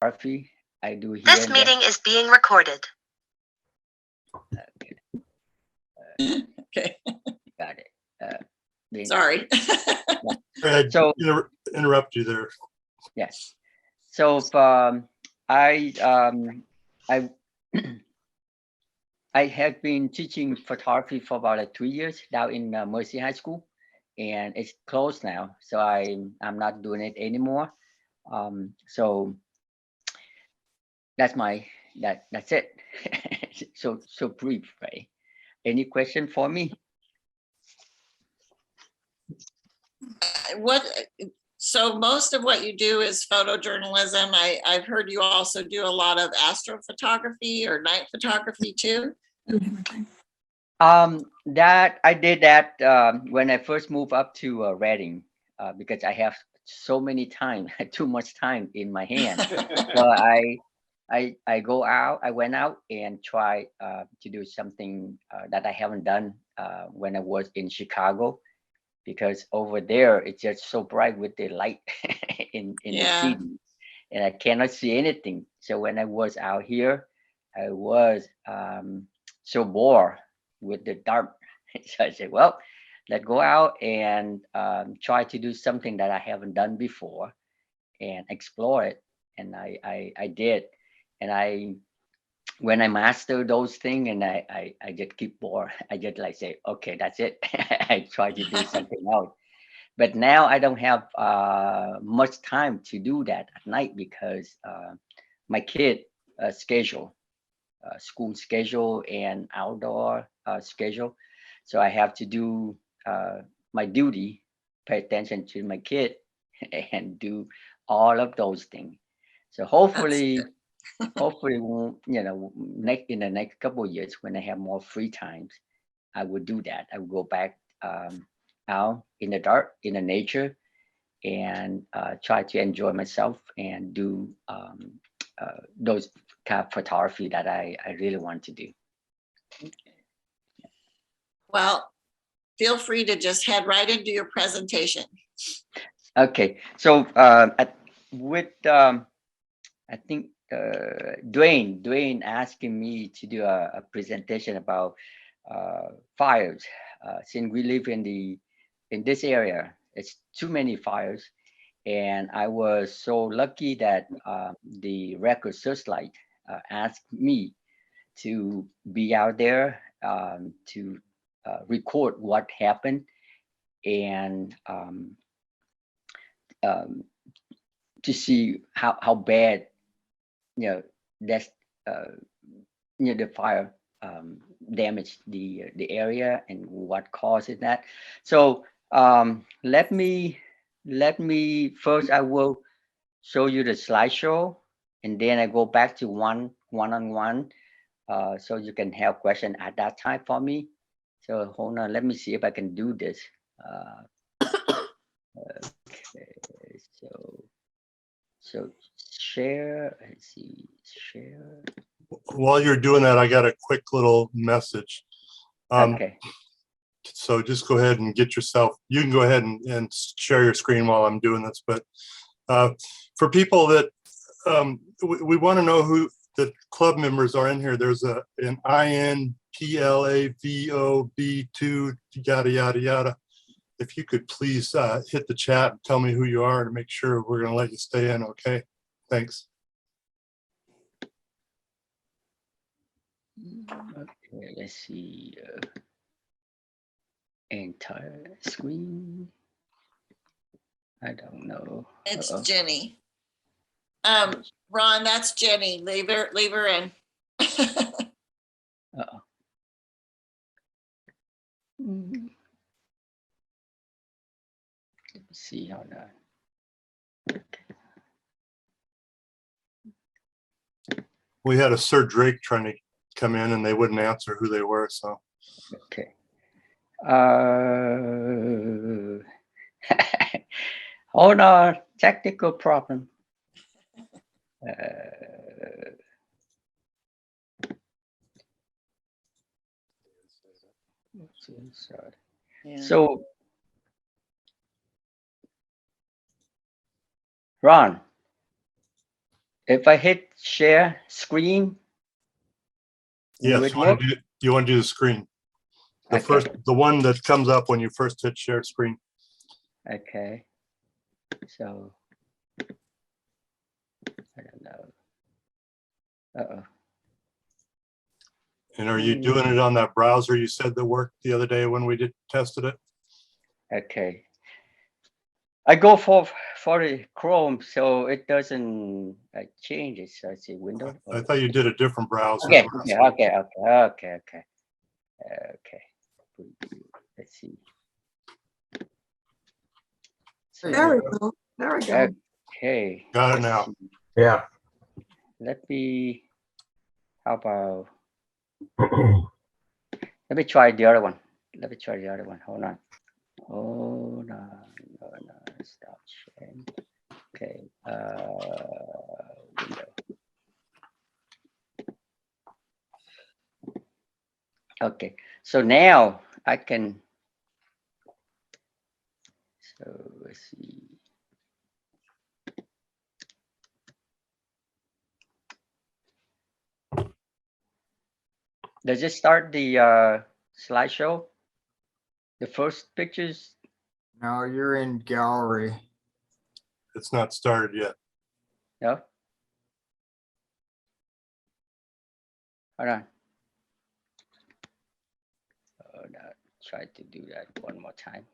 photography. I do here. This meeting is being recorded. Okay. Got it. Sorry. So So interrupt you there. yes. So I I have been teaching photography for about like 2 years now in Mercy High School, and it's closed now, so I'm not doing it anymore. So that's that's it. So brief, right? Any question for me? So most of what you do is photojournalism. I've heard you also do a lot of astrophotography or night photography too. That I did that when I first moved up to Reading, because I have so many time, too much time in my hand. So I went out and tried to do something that I haven't done when I was in Chicago, because over there it's just so bright with the light in the city, and I cannot see anything. So when I was out here, I was so bored with the dark. So I said, well, let's go out and try to do something that I haven't done before and explore it. And I did. And when I master those things, and I just keep bored, I just like say, okay, that's it. I try to do something else. But now I don't have much time to do that at night, because my kid schedule, school schedule and outdoor schedule. So I have to do my duty, pay attention to my kid, and do all of those things. So hopefully, in the next couple of years, when I have more free times, I would do that. I would go back out in the dark, in the nature, and try to enjoy myself and do those kind of photography that I really want to do. Well, feel free to just head right into your presentation. Okay, so with I think Dwayne asking me to do a presentation about fires. Since we live in this area, it's too many fires, and I was so lucky that the Record Searchlight asked me to be out there to record what happened, and um, to see how bad that's the fire damaged the area and what causes that. So let me first, I will show you the slideshow, and then I go back to one-on-one, so you can have question at that time for me. So hold on, let me see if I can do this. Okay, so share, let's see, share. While you're doing that, I got a quick little message. Okay. So just go ahead and get yourself, you can go ahead and share your screen while I'm doing this. But for people that we want to know who the club members are in here, there's an INPLAVOB2 yada yada yada. If you could please hit the chat and tell me who you are to make sure we're going to let you stay in. Okay, thanks. Okay, let's see. Entire screen. I don't know. It's Jenny. Ron, that's Jenny. Leave her in. Uh-oh. Let's see how that. We had a Sir Drake trying to come in and they wouldn't answer who they were. So okay. Hold on, technical problem. Yeah. So, Ron, If I hit share screen, Yes, would you want work? to do, you want to do the screen. The Okay. the one that comes up when you first hit share screen. Okay. So I don't know. Uh-oh. And are you doing it on that browser you said that worked the other day when we tested it? Okay. I go for the Chrome, so it doesn't change it. So I see Windows. I thought you did a different browser. Okay. Okay. Let's see. So, There we go. There we go. okay. Got it let's now. see. Yeah. Let me. How about? Let me try the other one. Hold on. Oh no, stop sharing. Okay. Window. Okay. So now I can. So let's see. Does it start the slideshow? The first pictures? No, you're in gallery. It's not started yet. No. Hold on. Oh, no. Try to do that one more time.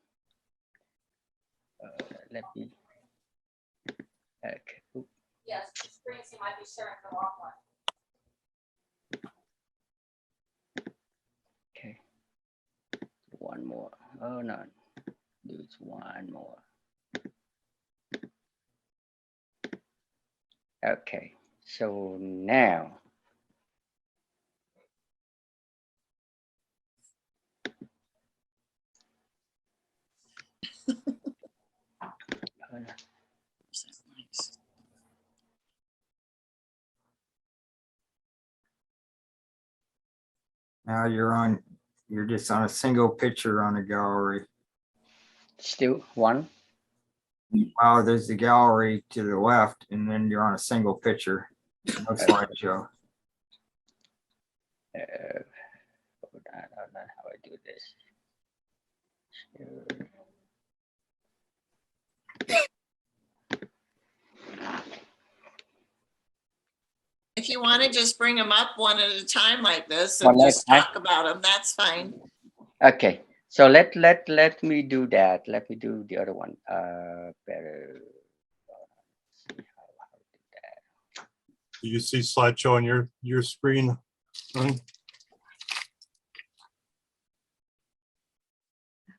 Let me. Okay. Oop. Yes, the screens you might be sharing the wrong one. Okay. One more. Oh no. Do it one more. Okay. So now. Oh, no. Now you're just on a single picture on a gallery. Still one. Wow, there's the gallery to the left, and then you're on a single picture. No slideshow. Hold on, how I do this. Sure. If you want to just bring them up one at a time like this One and at a just time? talk about them, that's fine. Okay. So let me do that. Let me do the other one. Better. See how to do that. Do you see slideshow on your screen?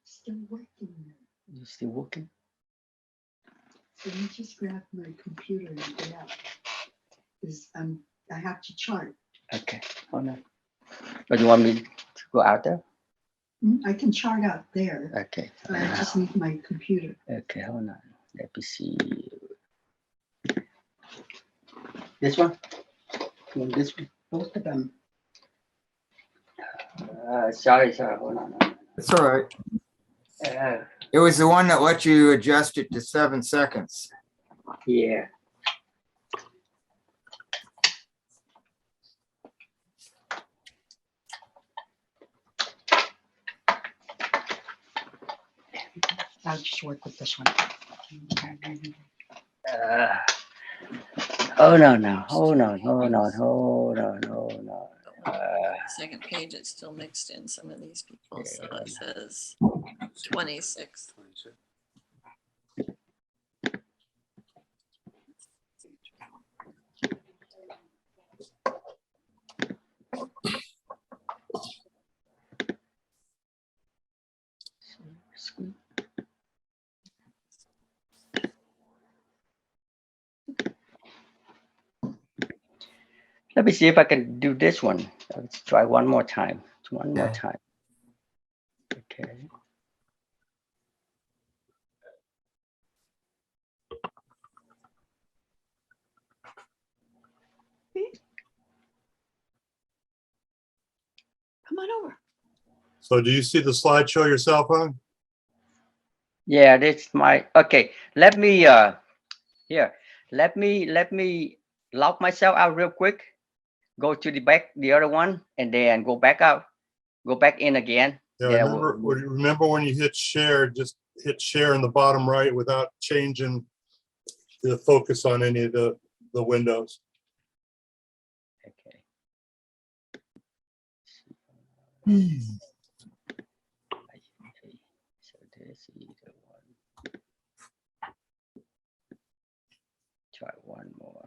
Still working. You still working? Let me just grab my computer and get out. Because I have to chart. Okay. Hold on. But you want me to go out there? I can chart out there. Okay. But I just need my computer. Okay. Hold on. Let me see. This one? You want this one? Both of them. Sorry. Hold on. It's all right. It was the one that let you adjust it to 7 seconds. Yeah. I'll just work with this one. Oh no. Hold on. Second page, it's still mixed in some of these people, so it says 26. Let me see if I can do this one. Let's try one more time. One more time. Okay. Come on over. So do you see the slideshow yourself on? Yeah, that's my, okay. Let me, here, let me lock myself out real quick, go to the back, the other one, and then go back out, go back in again. Yeah, Then I remember when you hit share, just hit share in the bottom right without changing the focus on any of the windows. Okay. Hmm. So this is the one. Try one more.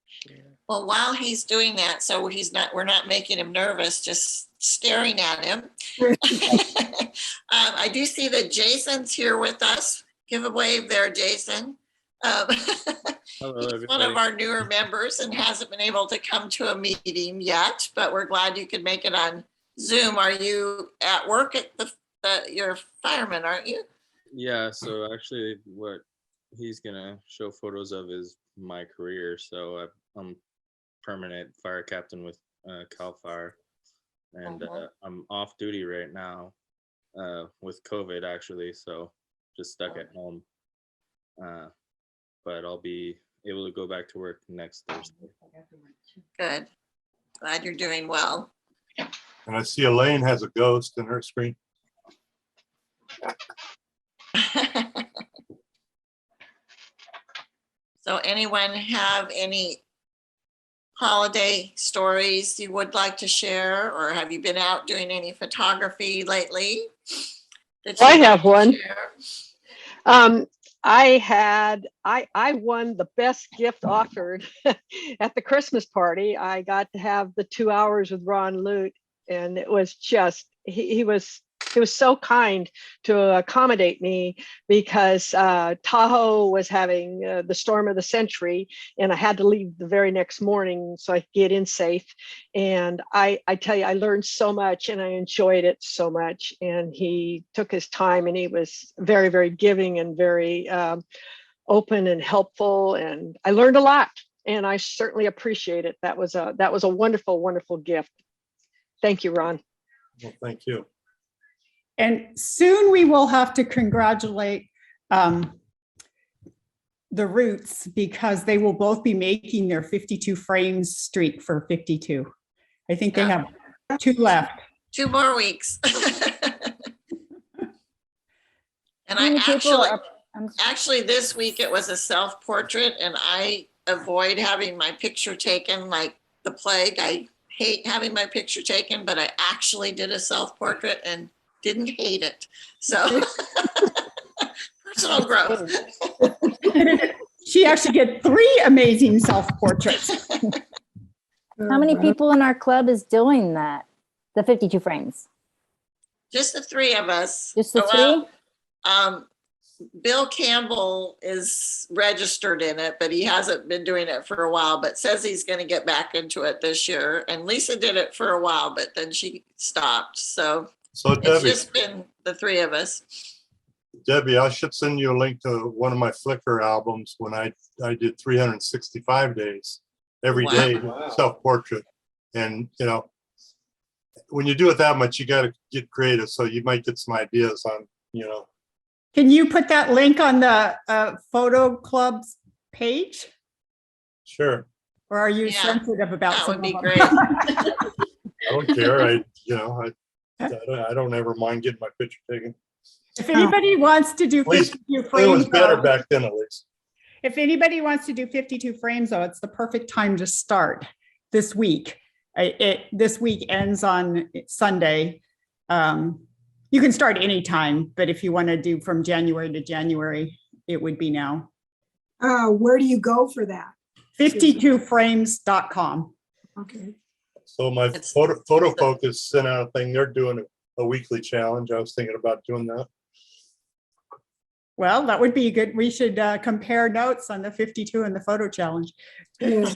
Share. Well, while he's doing that, so we're not making him nervous, just staring at him. I do see that Jason's here with us. Give a wave there, Jason. Hello, He's one of everybody. our newer members and hasn't been able to come to a meeting yet, but we're glad you could make it on Zoom. Are you at work at you're a fireman, aren't you? Yeah, so actually what he's gonna show photos of is my career. So I'm permanent fire captain with Cal Fire, and I'm off duty right now with COVID actually, so just stuck at home. But I'll be able to go back to work next Thursday. Good. Glad you're doing well. And I see Elaine has a ghost in her screen. So anyone have any holiday stories you would like to share, or have you been out doing any photography lately? I have one. I won the best gift offered at the Christmas party. I got to have the 2 hours with Ron Lute, and it was just, he was so kind to accommodate me because Tahoe was having the storm of the century, and I had to leave the very next morning so I could get in safe. And I tell you, I learned so much and I enjoyed it so much. And he took his time, and he was very, very giving and very open and helpful. And I learned a lot, and I certainly appreciate it. That was a wonderful, wonderful gift. Thank you, Ron. Well, thank you. And soon we will have to congratulate the Roots, because they will both be making their 52 frames streak for 52. I think they have 2 left. 2 more weeks. And How many people are- actually this week it was a self-portrait, and I avoid having my picture taken like the plague. I hate having my picture taken, but I actually did a self-portrait and didn't hate it. So personal growth. She actually did 3 amazing self-portraits. How many people in our club is doing that? The 52 frames? Just the 3 of us. Just the 3? Bill Campbell is registered in it, but he hasn't been doing it for a while, but says he's going to get back into it this year. And Lisa did it for a while, but then she stopped. So it's Debbie, just been the 3 of us. Debbie, I should send you a link to one of my Flickr albums when I did 365 days, every day, self-portrait. And, you know, when you do it that much, you got to get creative. So you might get some ideas on, you know. Can you put that link on the Photo Club's page? Sure. Or are you sensitive about that? Some would be of great. I don't care. I don't ever mind getting my picture taken. If anybody wants to do 52 frames, it was better back then, at least. If anybody wants to do 52 frames, though, it's the perfect time to start this week. This week ends on Sunday. You can start anytime, but if you want to do from January to January, it would be now. Where do you go for that? 52frames.com. Okay. So my photo focus sent out a thing. They're doing a weekly challenge. I was thinking about doing that. Well, that would be good. We should compare notes on the 52 and the photo challenge. Yeah.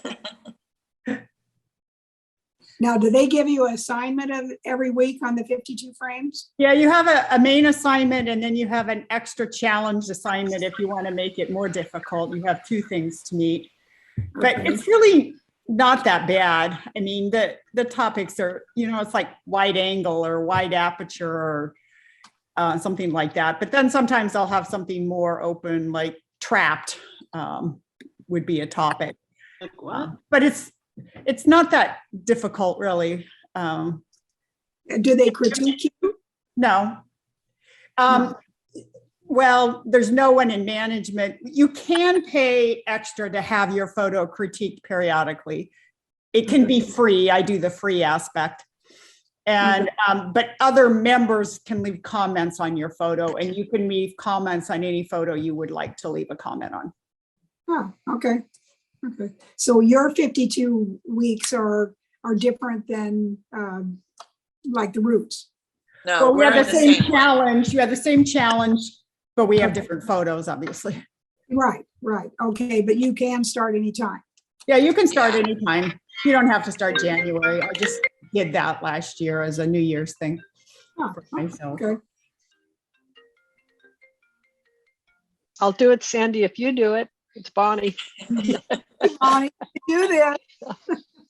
Now, do they give you an assignment of every week on the 52 frames? Yeah, you have a main assignment, and then you have an extra challenge assignment if you want to make it more difficult. You have 2 things to meet. But it's really not that bad. I mean, the topics are, it's like wide angle or wide aperture or something like that. But then sometimes I'll have something more open, like trapped. would be a topic. Like what? But it's not that difficult, really. Do they critique you? No. Well, there's no one in management. You can pay extra to have your photo critiqued periodically. It can be free. I do the free aspect. And, but other members can leave comments on your photo, and you can leave comments on any photo you would like to leave a comment on. Oh, okay. Okay. So your 52 weeks are different than like the roots. No, Well, we we're have in the the same same one. challenge. You have the same challenge, but we have different photos, obviously. Right, right. Okay, but you can start anytime. Yeah, you can start Yeah. anytime. You don't have to start January. I just did that last year as a New Year's thing Oh, for myself. okay. I'll do it, Sandy, if you do it. It's Bonnie. Bonnie, do that.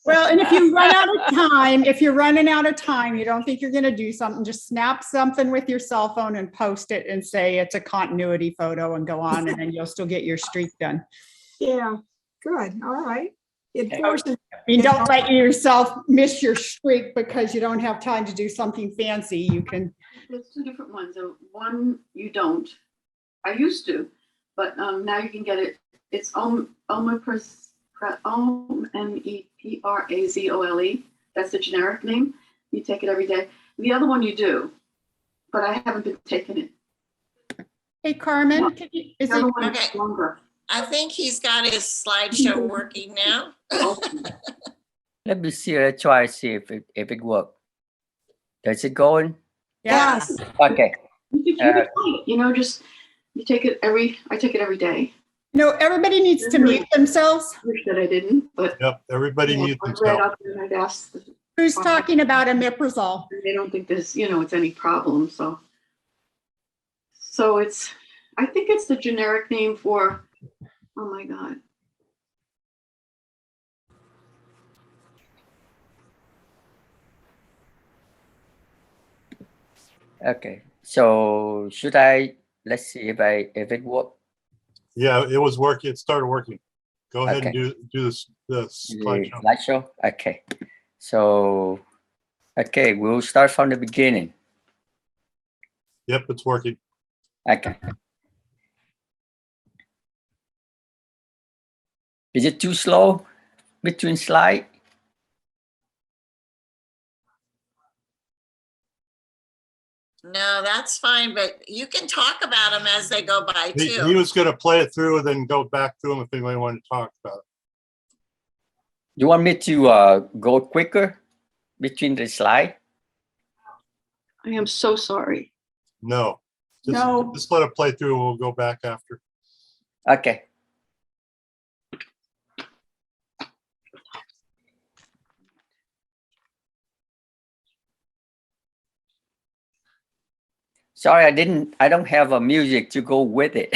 Well, and if you run out of time, if you're running out of time, you don't think you're going to do something, just snap something with your cell phone and post it and say it's a continuity photo and go on, and then you'll still get your streak done. Yeah, good. All right. It forces. I mean, don't let yourself miss your streak because you don't have time to do something fancy. You can. There's two different ones. One you don't. I used to, but now you can get it. It's omeprazole. Omeprazole. That's the generic name. You take it every day. The other one you do, but I haven't been taking it. Hey, Carmen, No. is The other it one is Okay. longer. I think he's got his slideshow working now. Let me see. Let's try to see if it works. Does it go in? Yes. Okay. You can keep it light, you know, just you take it I take it every day. No, everybody needs to mute themselves. I wish that I didn't, but Yep, everybody mute I've read themselves. up and I've asked. Who's talking about omeprazole? They don't think there's, it's any problem, so it's, I think it's the generic name for, oh my God. Okay. So should I? Let's see if it works. Yeah, it was working. It started working. Go ahead and Okay. do this slideshow. Slideshow. Okay. So, okay, we'll start from the beginning. Yep, it's working. Okay. Is it too slow between slide? No, that's fine, but you can talk about them as they go by He too. was going to play it through and then go back to him if anybody wanted to talk about it. You want me to go quicker between the slide? I am so sorry. No. No. Just let it play through and we'll go back after. Okay. Sorry, I don't have a music to go with it.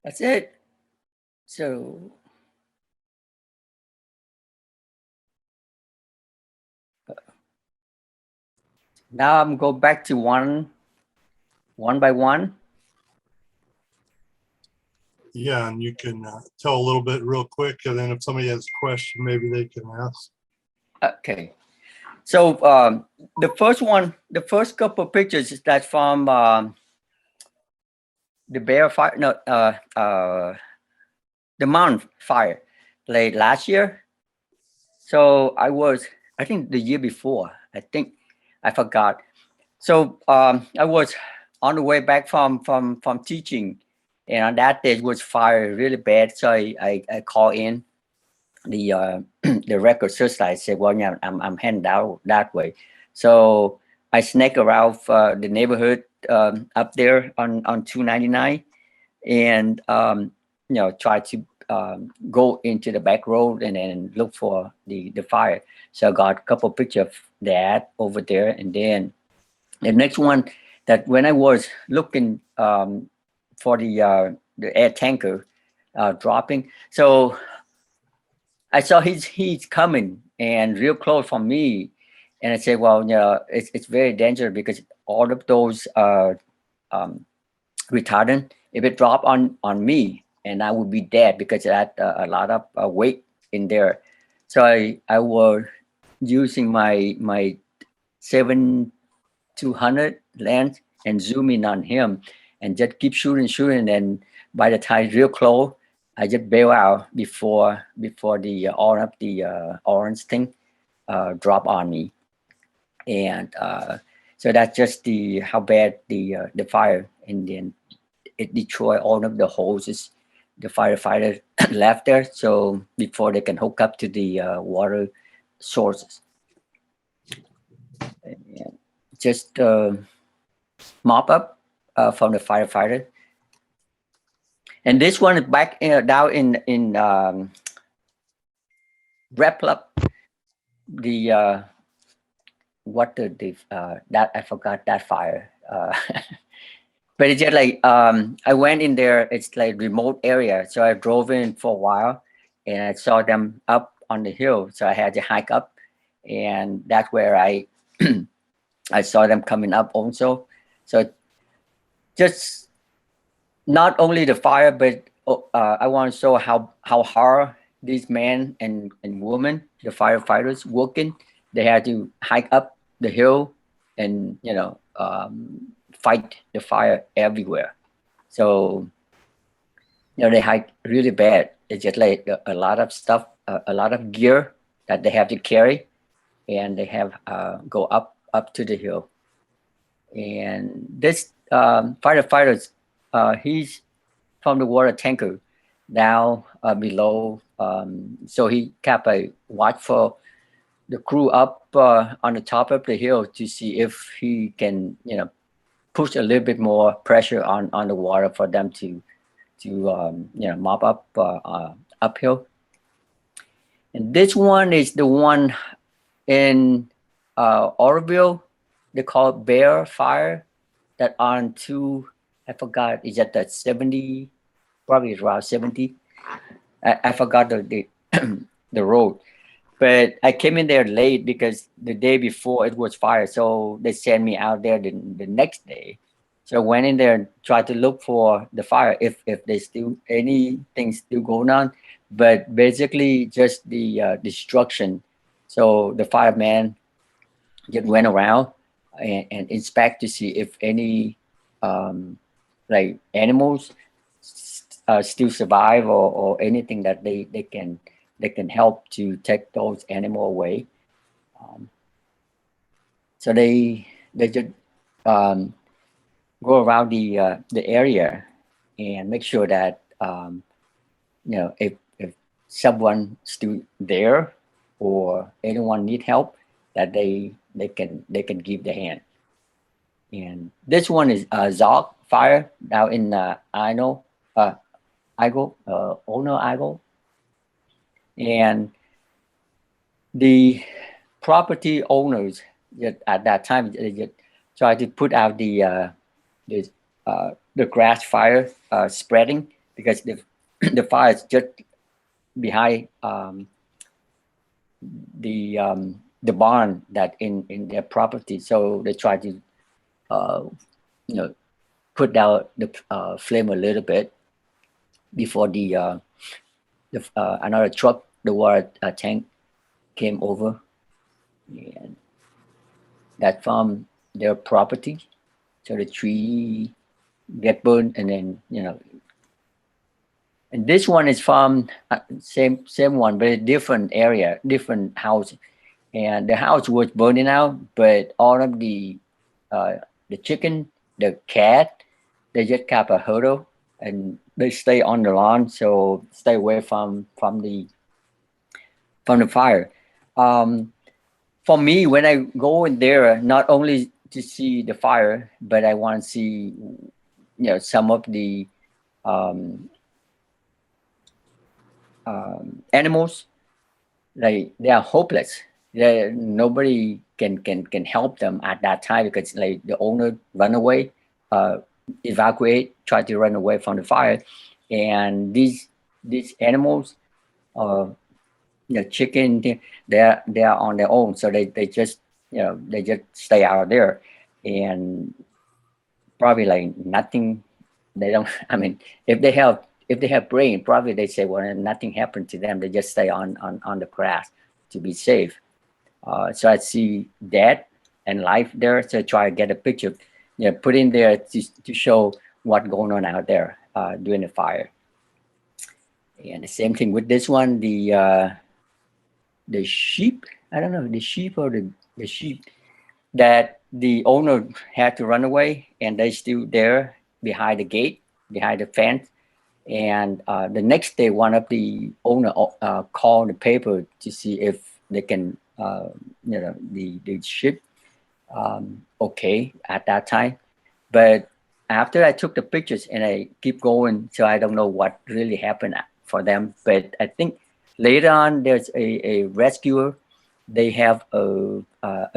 That's it. So now I'm go back to one by one. Yeah, and you can tell a little bit real quick, and then if somebody has a question, maybe they can ask. Okay. So the first one, the first couple of pictures is that from the bear fire, no, the mountain fire, late last year. So I think the year before, I forgot. So I was on the way back from teaching, and on that day it was fire really bad. So I called in the the Record Searchlight. Said, well, yeah, I'm heading out that way. So I snake around the neighborhood up there on 299, and try to go into the back road and then look for the fire. So I got a couple pictures of that over there, and then the next one that when I was looking for the air tanker dropping, so I saw he's coming and real close from me, and I said, well, it's very dangerous because all of those retardant, if it drop on me, and I would be dead because that a lot of weight in there. So I was using my 7-200 lens and zoom in on him and just keep shooting, and by the time real close, I just bail out before the all of the orange thing drop on me. And so that's just how bad the fire, and then it destroyed all of the hoses the firefighter left there, so before they can hook up to the water sources. And just mop up from the firefighter. And this one is back down in wrap up the that I forgot that fire. But it's just like I went in there. It's like remote area, so I drove in for a while, and I saw them up on the hill. So I had to hike up, and that's where I I saw them coming up also. So just not only the fire, but I want to show how hard these men and women, the firefighters, working. They had to hike up the hill, and fight the fire everywhere. So they hike really bad. It's just like a lot of stuff, a lot of gear that they have to carry, and they have go up to the hill. And this firefighter, he's from the water tanker down below. So he kept a watch for the crew up on the top of the hill to see if he can, push a little bit more pressure on the water for them to mop up uphill. And this one is the one in Oroville. They call it Bear Fire. That on I forgot, is that 70, probably around 70. I forgot the the road. But I came in there late because the day before it was fire. So they sent me out there the next day. So I went in there and tried to look for the fire if there's still anything still going on. But basically just the destruction. So the fireman just went around and inspect to see if any like animals still survive or anything that they can help to take those animals away. So they just go around the area and make sure that if someone still there or anyone need help, that they can give the hand. And this one is Zog fire now in Ono, Igo. And the property owners at that time they just tried to put out the grass fire spreading because the the fire is just behind the barn that in their property. So they try to you know, put down the flame a little bit before the another truck, the water tank, came over, and that from their property. So the tree get burned, and then and this one is from same one, but a different area, different house, and the house was burning out, but all of the chicken, the cat, they just kept a huddle and they stay on the lawn, so stay away from the fire. For me, when I go in there, not only to see the fire, but I want to see, some of the animals. Like they are hopeless. Nobody can help them at that time because like the owner run away, evacuate, try to run away from the fire, and these animals, chicken, they're on their own, so they just they just stay out there, and probably like nothing. They don't. I mean, if they have brain, probably they say, well, nothing happened to them. They just stay on the grass to be safe. So I see that and life there. So I try to get a picture, put in there to show what's going on out there during the fire. And the same thing with this one, the sheep. I don't know, the sheep or the sheep that the owner had to run away, and they still there behind the gate, behind the fence. And the next day, one of the owner called the paper to see if they can, the ship, okay at that time. But after I took the pictures and I keep going, so I don't know what really happened for them. But I think later on, there's a rescuer. They have a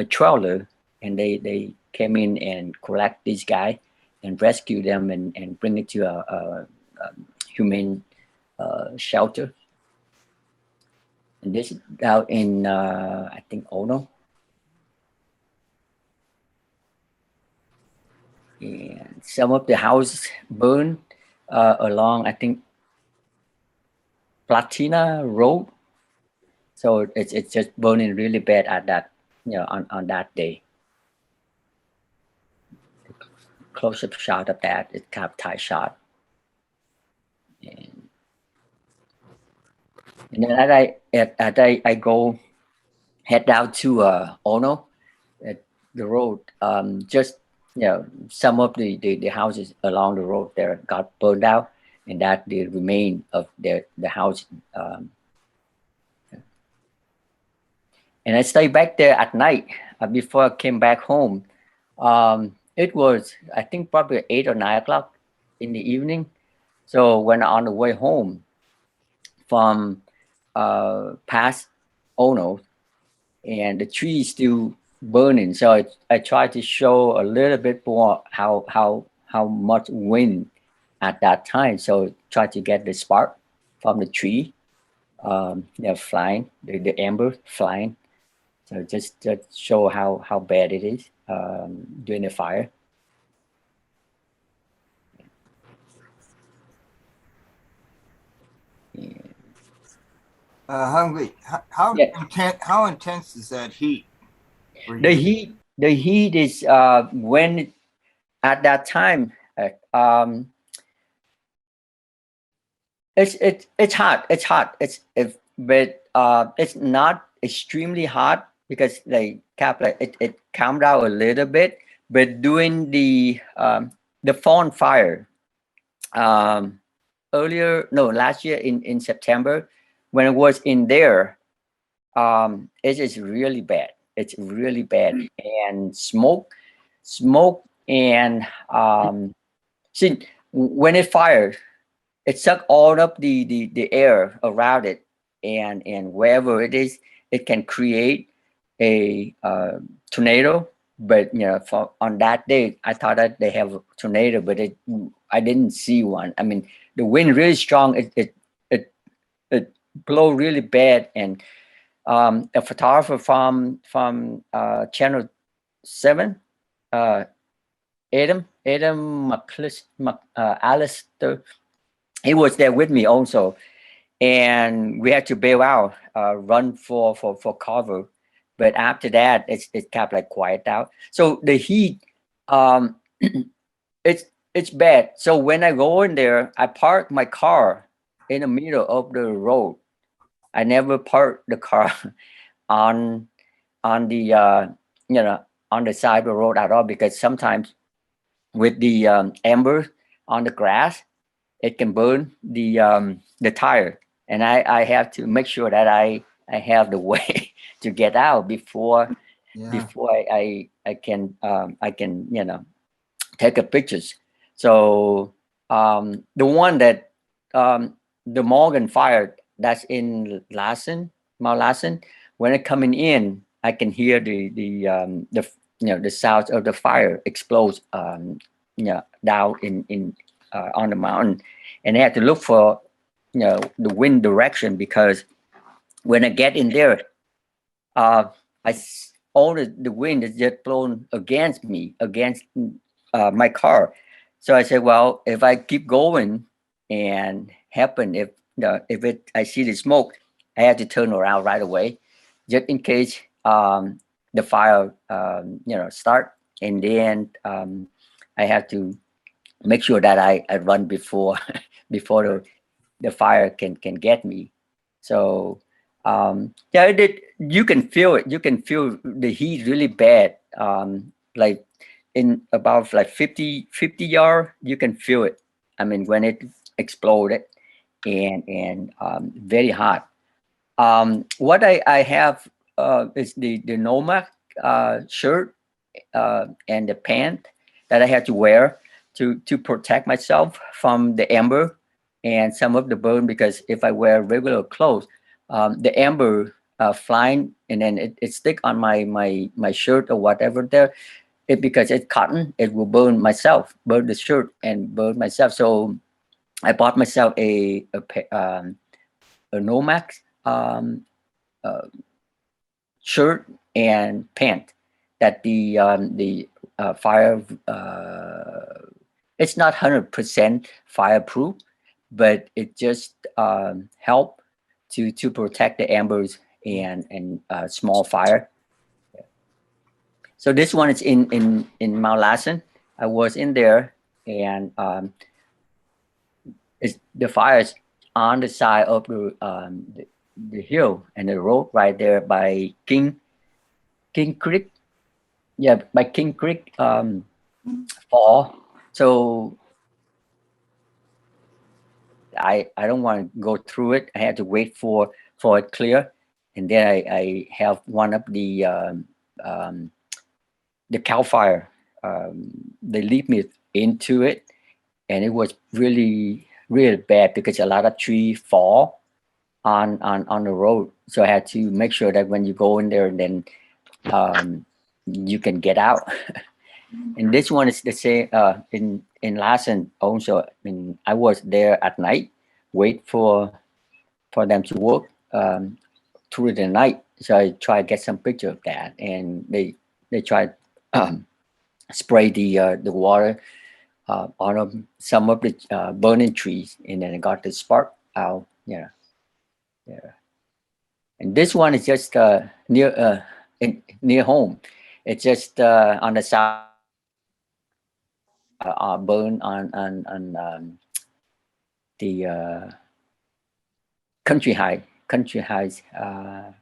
trawler, and they came in and collect this guy and rescue them and bring it to a humane shelter. And this is out in I think Ono. And some of the houses burned along, I think, Platina Road. So it's just burning really bad at that, on that day. Close-up shot of that, it's kind of tight shot. And then as I go head down to Ono, at the road, just some of the houses along the road there got burned out, and that the remain of the house. And I stayed back there at night before I came back home. It was, I think, probably 8 or 9 o'clock in the evening. So when on the way home from past Ono, and the tree is still burning, so I tried to show a little bit more how much wind at that time. So try to get the spark from the tree, flying, the ember flying. So just show how bad it is during the fire. Hung Vu, how intense is that heat? The heat is when at that time it's hot. But it's not extremely hot because it calmed down a little bit. But during the phone fire last year in September, when I was in there, it is really bad. It's really bad, and smoke, and see, when it fires, it sucks all up the air around it, and wherever it is, it can create a tornado but for on that day, I thought that they have a tornado, but I didn't see one. I mean, the wind really strong. It blow really bad, and a photographer from Channel 7, Adam Alistair, he was there with me also, and we had to bail out, run for cover. But after that, it kept like quiet out. So the heat, it's bad. So when I go in there, I park my car in the middle of the road. I never park the car on the on the side of the road at all, because sometimes with the ember on the grass, it can burn the tire, and I have to make sure that I have the way to get out before I can take a pictures. So the one that the Morgan fire that's in Mount Lassen, when it coming in, I can hear the sounds of the fire explodes down in on the mountain, and I have to look for the wind direction, because when I get in there, all the wind is just blown against me, against my car. So I said, well, if I keep going and happen if I see the smoke, I have to turn around right away, just in case the fire start, and then I have to make sure that I run before before the fire can get me. So yeah, you can feel it. You can feel the heat really bad. Like in about like 50 yard, you can feel it. I mean, when it exploded, and very hot. What I have is the Nomad shirt and the pant that I had to wear to protect myself from the ember and some of the burn, because if I wear regular clothes, the ember flying, and then it stick on my shirt or whatever there. Because it's cotton, it will burn the shirt and burn myself. So I bought myself a Nomax shirt and pant that the fire, it's not 100% fireproof, but it just help to protect the embers and small fire. So this one is in Mount Lassen. I was in there, and the fire is on the side of the hill and the road right there by King Creek. Yeah, by King Creek fall. So I don't want to go through it. I had to wait for it clear, and then I have one of the Cal Fire. They lead me into it, and it was really bad because a lot of trees fall on the road. So I had to make sure that when you go in there, then you can get out. And this one is the same in Lassen also. I mean, I was there at night, wait for them to work through the night. So I try to get some picture of that, and they try spray the water on some of the burning trees, and then I got the spark out. Yeah. And this one is just near home. It's just on the south, burn on the Country Heights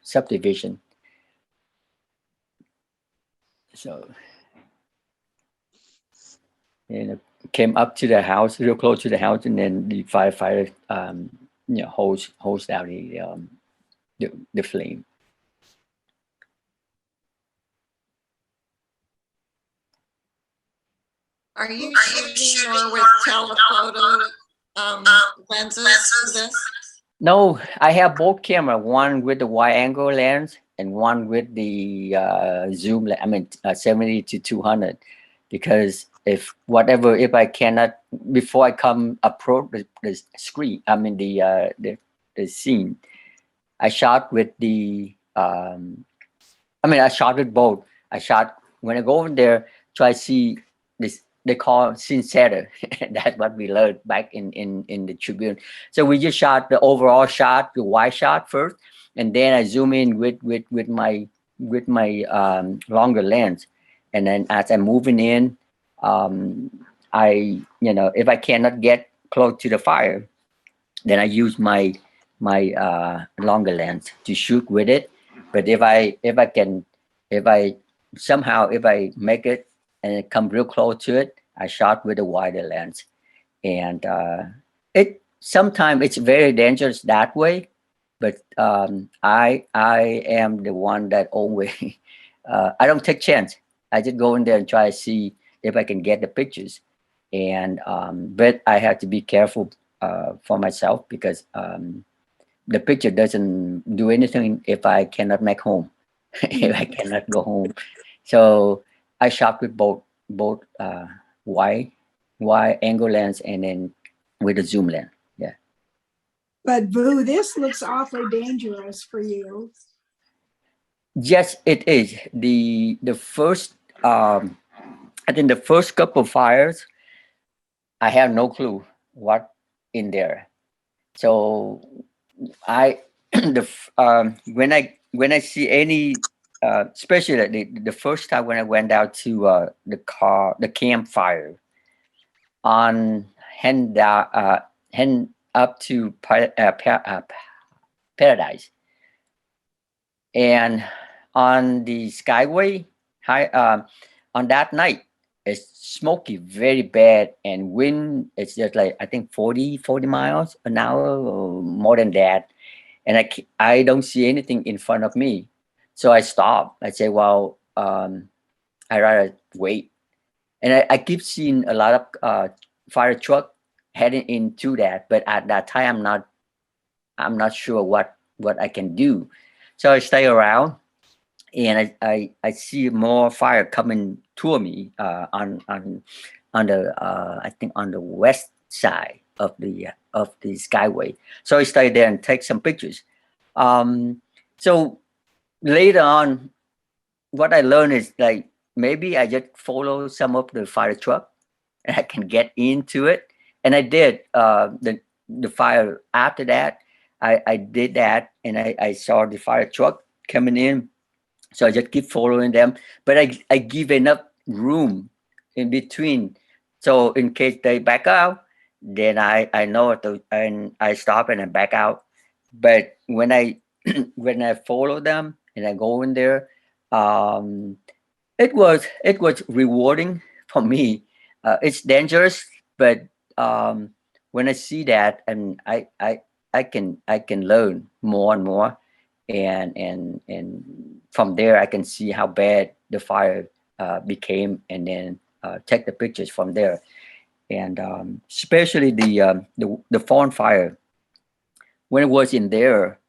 subdivision. So, and it came up to the house, real close to the house, and then the firefighter, hose out the flame. Are you shooting more with telephoto lenses for this? No, I have both camera, one with the wide angle lens and one with the zoom. I mean, 70 to 200, because if I cannot, before I come approach the screen, I mean the scene, I shot with the I shot with both. I shot when I go over there, try see this, they call scene setter. That's what we learned back in the Tribune. So we just shot the overall shot, the wide shot first, and then I zoom in with my longer lens, and then as I'm moving in, I if I cannot get close to the fire, then I use my longer lens to shoot with it. But if I make it and it come real close to it, I shot with a wider lens. And it sometimes it's very dangerous that way. But I am the one that always I don't take chance. I just go in there and try to see if I can get the pictures. And but I have to be careful for myself, because the picture doesn't do anything if I cannot make home, if I cannot go home. So I shot with both wide angle lens and then with a zoom lens. Yeah. But Vu, this looks awfully dangerous for you. Yes, it is. The first I think the first couple of fires, I have no clue what in there. So I when I see any especially the first time when I went out to the campfire on hand up to Paradise, and on the Skyway high on that night, it's smoky very bad, and wind, it's just like I think 40 miles an hour or more than that, and I don't see anything in front of me. So I stop. I say, well, I rather wait. And I keep seeing a lot of fire truck heading into that, but at that time I'm not sure what I can do. So I stay around, and I see more fire coming toward me on the I think on the west side of the Skyway. So I stay there and take some pictures. So later on, what I learned is like maybe I just follow some of the fire truck and I can get into it. And I did the fire after that. I did that, and I saw the fire truck coming in. So I just keep following them, but I give enough room in between. So in case they back out, then I know and I stop and I back out. But when I when I follow them and I go in there, it was rewarding for me. It's dangerous, but when I see that, and I can learn more and more, and from there I can see how bad the fire became, and then take the pictures from there. And especially the phone fire, when it was in there,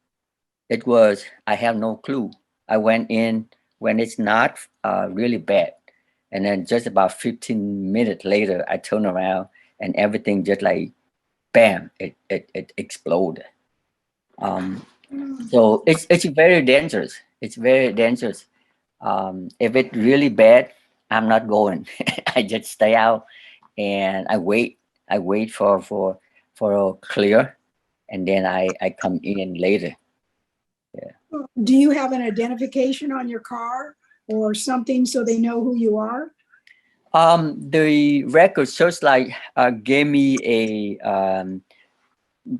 it was, I have no clue. I went in when it's not really bad, and then just about 15 minutes later I turn around and everything just like bam, it exploded. So it's very dangerous. It's very dangerous. If it's really bad, I'm not going. I just stay out and I wait. I wait for a clear, and then I come in later. Do you have an identification on your car or something so they know who you are? The Record Searchlight gave me a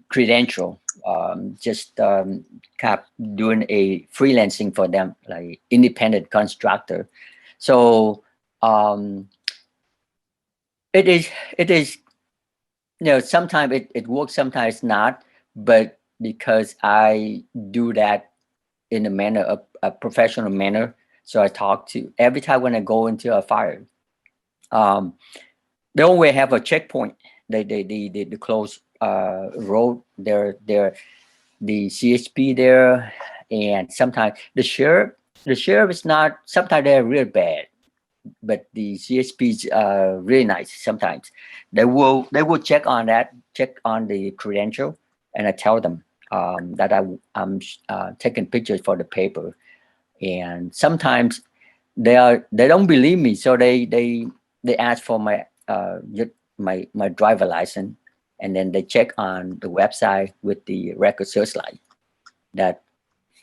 credential. Just kept doing a freelancing for them, like independent constructor. So it is sometimes it works, sometimes not, but because I do that in a manner of a professional manner, so I talk to every time when I go into a fire, they always have a checkpoint. They close road there, the CHP there, And sometimes the sheriff is not, sometimes they're real bad, but the CSPs are really nice. Sometimes they will check on that, check on the credential, and I tell them that I'm taking pictures for the paper. And sometimes they don't believe me, so they ask for my my driver license, and then they check on the website with the Record Searchlight that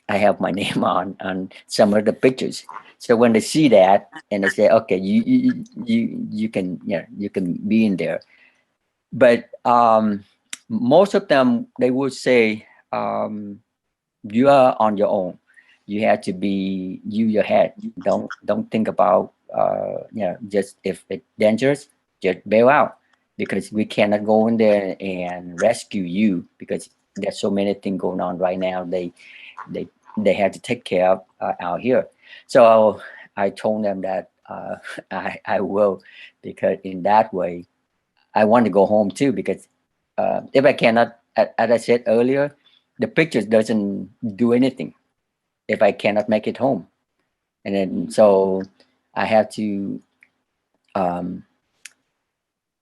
I have my name on some of the pictures. So when they see that and they say, okay, you can, yeah, you can be in there. But most of them, they would say, you are on your own. You have to be your head. Don't think about just if it's dangerous, just bail out, because we cannot go in there and rescue you, because there's so many things going on right now. They have to take care of out here. So I told them that I will, because in that way I want to go home too, because if I cannot, as I said earlier, the pictures doesn't do anything if I cannot make it home. And then so I have to I'm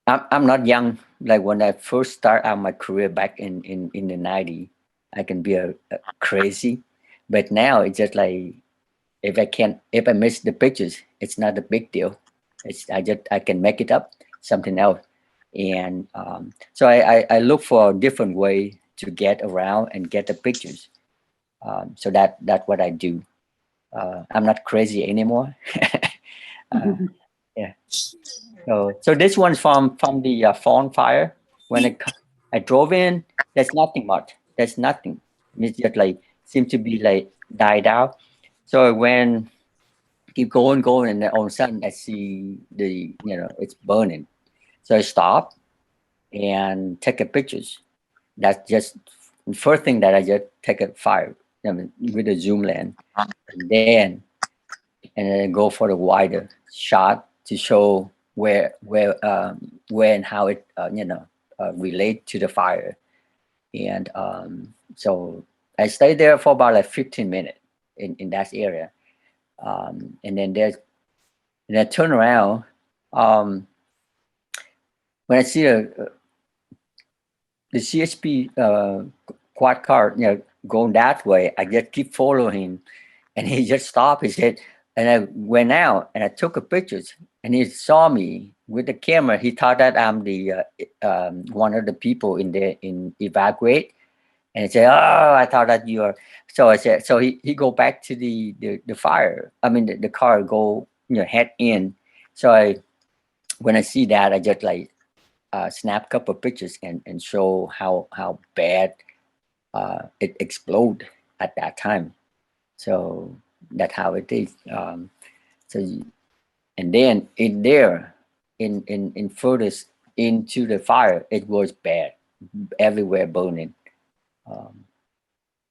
not young. Like when I first start out my career back in the 90s, I can be a crazy, but now it's just like, if I miss the pictures, it's not a big deal. I can make it up something else. And so I look for a different way to get around and get the pictures. So that's what I do. I'm not crazy anymore. Yeah. So this one's from the phone fire. When I drove in, there's nothing much. There's nothing. It's just like seemed to be like died out. So when keep going, and then all of a sudden I see it's burning. So I stop and take a pictures. That's just the first thing that I just take a fire, with a zoom lens, and then go for the wider shot to show where and how it relate to the fire. And so I stayed there for about like 15 minutes in that area. And then I turn around. When I see the CSP quad car, going that way, I just keep following him, and he just stopped. He said, and I went out and I took a pictures, and he saw me with the camera. He thought that I'm the one of the people in evacuate, and he said, "Oh, I thought that you are." So I said, so he go back to the fire. I mean, the car go head in. So when I see that, I just like snap a couple of pictures and show how bad it explode at that time. So that's how it is. And then in furthest into the fire, it was bad, everywhere burning.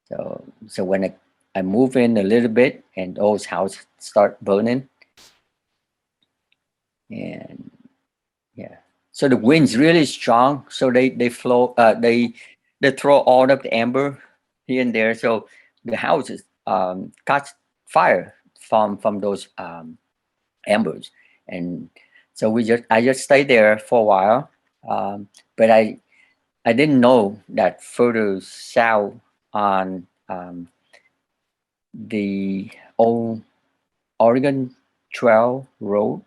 So when I move in a little bit, and those houses start burning, and yeah, so the wind's really strong. So they flow, they throw all of the amber here and there. So the houses catch fire from those embers. And so I just stayed there for a while. But I didn't know that further south on the old Oregon Trail Road,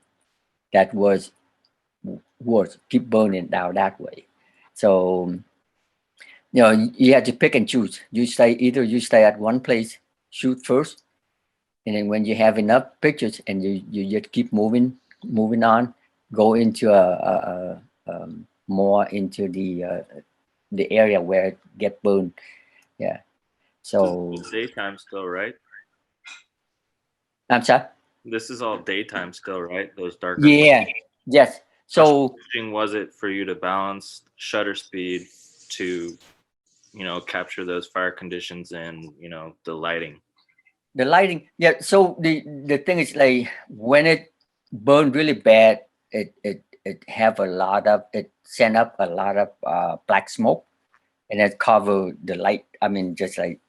that was keep burning down that way. So you have to pick and choose. Either you stay at one place, shoot first, and then when you have enough pictures, and you just keep moving on, go into a more into the area where it get burned. Yeah. So It's daytime still, right? I'm sorry. This is all daytime still, right? Those darker. Yeah. Yes. How So challenging was it for you to balance shutter speed to, capture those fire conditions and the lighting? the lighting, yeah. So the thing is, like, when it burned really bad, it have a lot of, it send up a lot of black smoke, and it cover the light. I mean, just like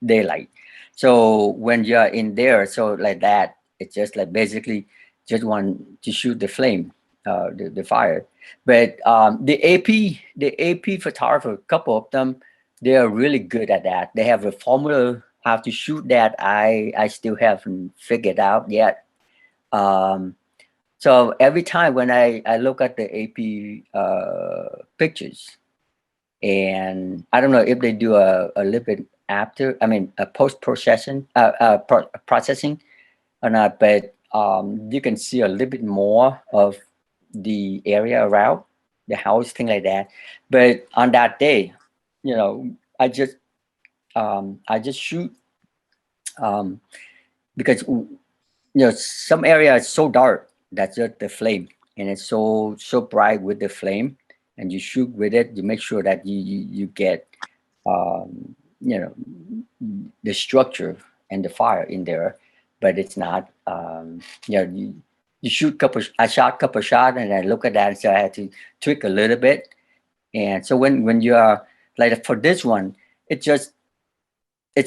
daylight. So when you are in there, so like that, it's just like basically just want to shoot the flame, the fire. But the AP photographer, a couple of them, they are really good at that. They have a formula how to shoot that. I still haven't figured out yet. So every time when I look at the AP pictures, and I don't know if they do a little bit after, I mean, a post processing, processing or not, but you can see a little bit more of the area around the house, thing like that. But on that day, you know, I just shoot because some area is so dark that's just the flame, and it's so bright with the flame, and you shoot with it. You make sure that you get you know the structure and the fire in there, but it's not you shoot I shot couple shot, and I look at that, and so I had to tweak a little bit. And so when you are like for this one, it's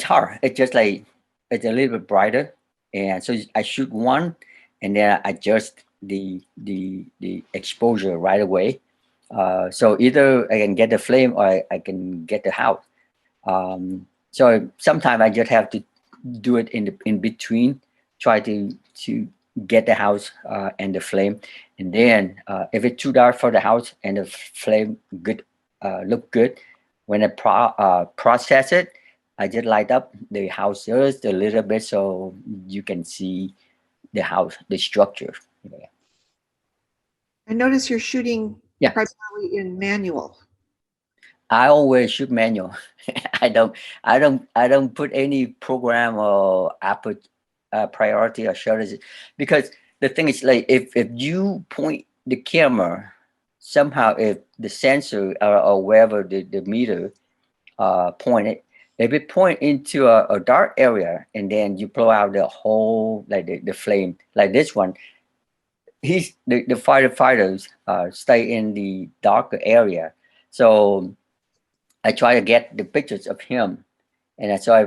hard. It's just like it's a little bit brighter, and so I shoot one, and then I adjust the exposure right away. So either I can get the flame or I can get the house. So sometimes I just have to do it in between, try to get the house and the flame, and then if it's too dark for the house and the flame good look good, when I process it, I just light up the house just a little bit so you can see the house, the structure. Yeah. I notice you're shooting Yeah. primarily in manual. I always shoot manual. I don't put any program or app priority or shutters, because the thing is, like, if you point the camera somehow, if the sensor or wherever the meter point it, if it point into a dark area and then you blow out the whole, like the flame, like this one, the firefighters stay in the darker area. So I try to get the pictures of him, and I saw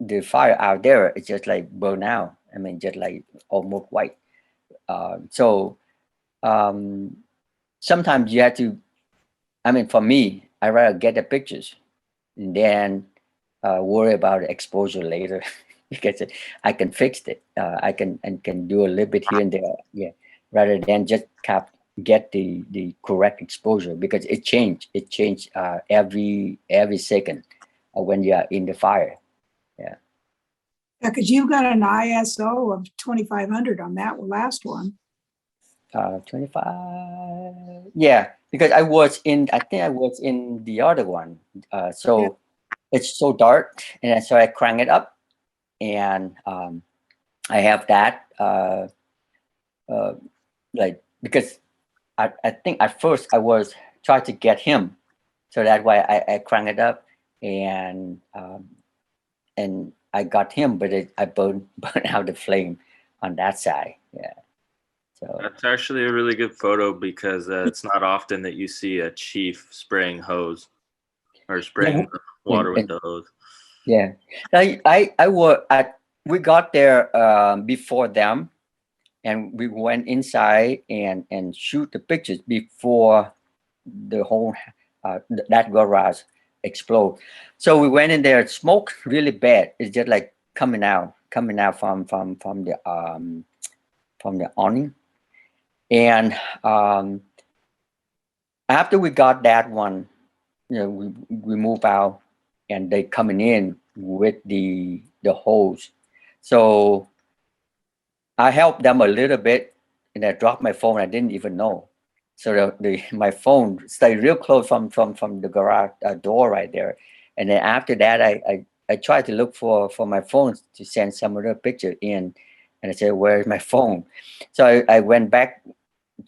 the fire out there. It's just like burn out. I mean, just like almost white. So sometimes you have to. I mean, for me, I rather get the pictures and then worry about the exposure later, because I can fix it. I can do a little bit here and there. Yeah, rather than just get the correct exposure, because it changed every second when you are in the fire. Yeah, because you've got an ISO of 2500 on that last one. 25. Yeah, because I think I was in the other one. So yeah. It's so dark, and so I crank it up, and I have that like, because I think at first I was trying to get him, so that's why I crank it up, and I got him, but I burned out the flame on that side. Yeah. So that's actually a really good photo, because it's not often that you see a chief spraying hose or spraying water with the hose. Yeah, we got there before them, and we went inside and shoot the pictures before the whole that garage explode. So we went in there. It smoked really bad. It's just like coming out from the awning. And after we got that one, we move out, and they coming in with the hose. So I helped them a little bit, and I dropped my phone. I didn't even know. So my phone stayed real close from the garage door right there. And then after that, I tried to look for my phone to send some other picture in, and I said, "Where's my phone?" So I went back,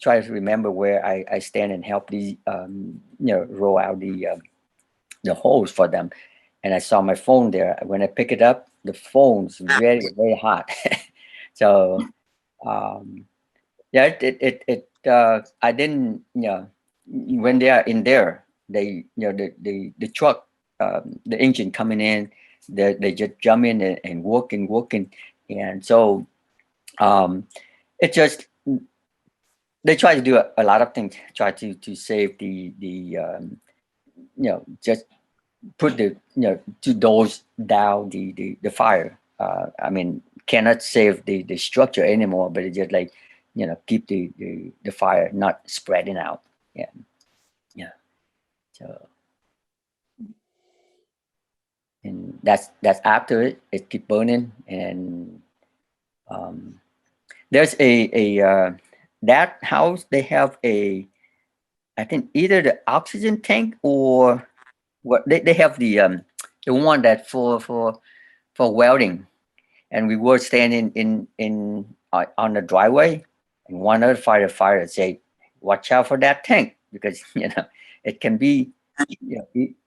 try to remember where I stand and help these roll out the hose for them, and I saw my phone there. When I pick it up, the phone's very, very hot. So yeah, I didn't, when they are in there, they the truck, the engine coming in, they just jump in and working. And so it just, they try to do a lot of things, try to save just put to dose down the fire. I mean, cannot save the structure anymore, but it just like, keep the fire not spreading out. Yeah. So, and that's after it keep burning. And there's a that house, they have I think either the oxygen tank or what they have the one that for welding. And we were standing in on the driveway, and one other firefighter say, watch out for that tank, because it can be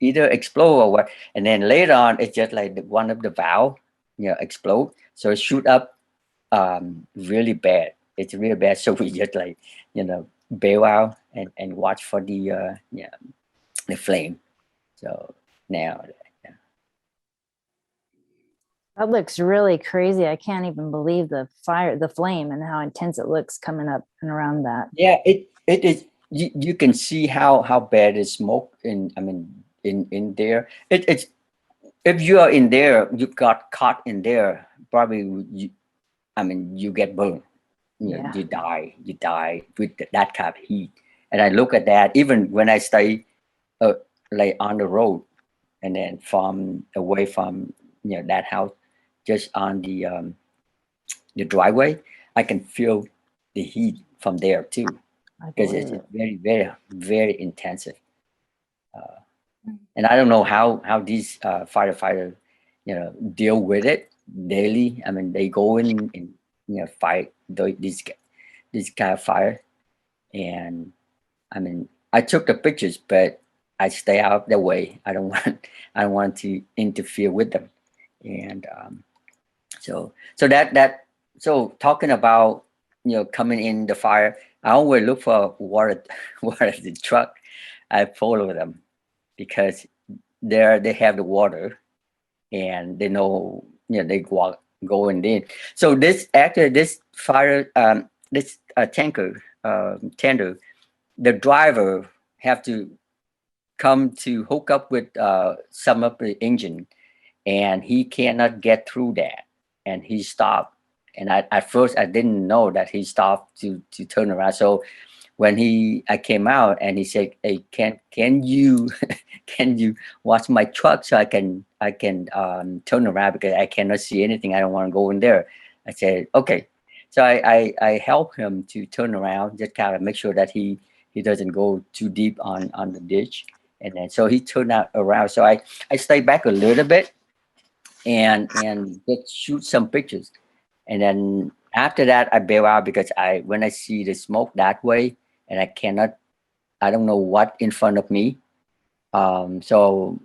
either explode or what. And then later on, it's just like one of the valve explode, so it shoot up really bad. It's really bad. So we just like bail out and watch for the flame. So now, That looks really crazy. I can't even believe the flame and how intense it looks coming up and around that. yeah, it is. You can see how bad is smoke in there. It's, if you are in there, you got caught in there, probably you get burned. Yeah. You die with that kind of heat. And I look at that even when I stay like on the road, and then from away from that house, just on the driveway, I can feel the heat from there too, because it's very, very, very intensive. And I don't know how these firefighters, deal with it daily. I mean, they go in and fight this kind of fire. And I mean, I took the pictures, but I stay out the way. I don't want to interfere with them. And so talking about coming in the fire, I always look for water the truck. I follow them because there they have the water, and they know they go in. So this fire this tanker tender, the driver have to come to hook up with some of the engine, and he cannot get through that, and he stopped. And at first I didn't know that he stopped to turn around. So when I came out, and he said, hey, can you can you watch my truck so I can turn around, because I cannot see anything, I don't want to go in there. I said okay. So I help him to turn around, just kind of make sure that he doesn't go too deep on the ditch. And then so he turned out around. So I stayed back a little bit and just shoot some pictures. And then after that, I bail out, because when I see the smoke that way, and I don't know what in front of me. So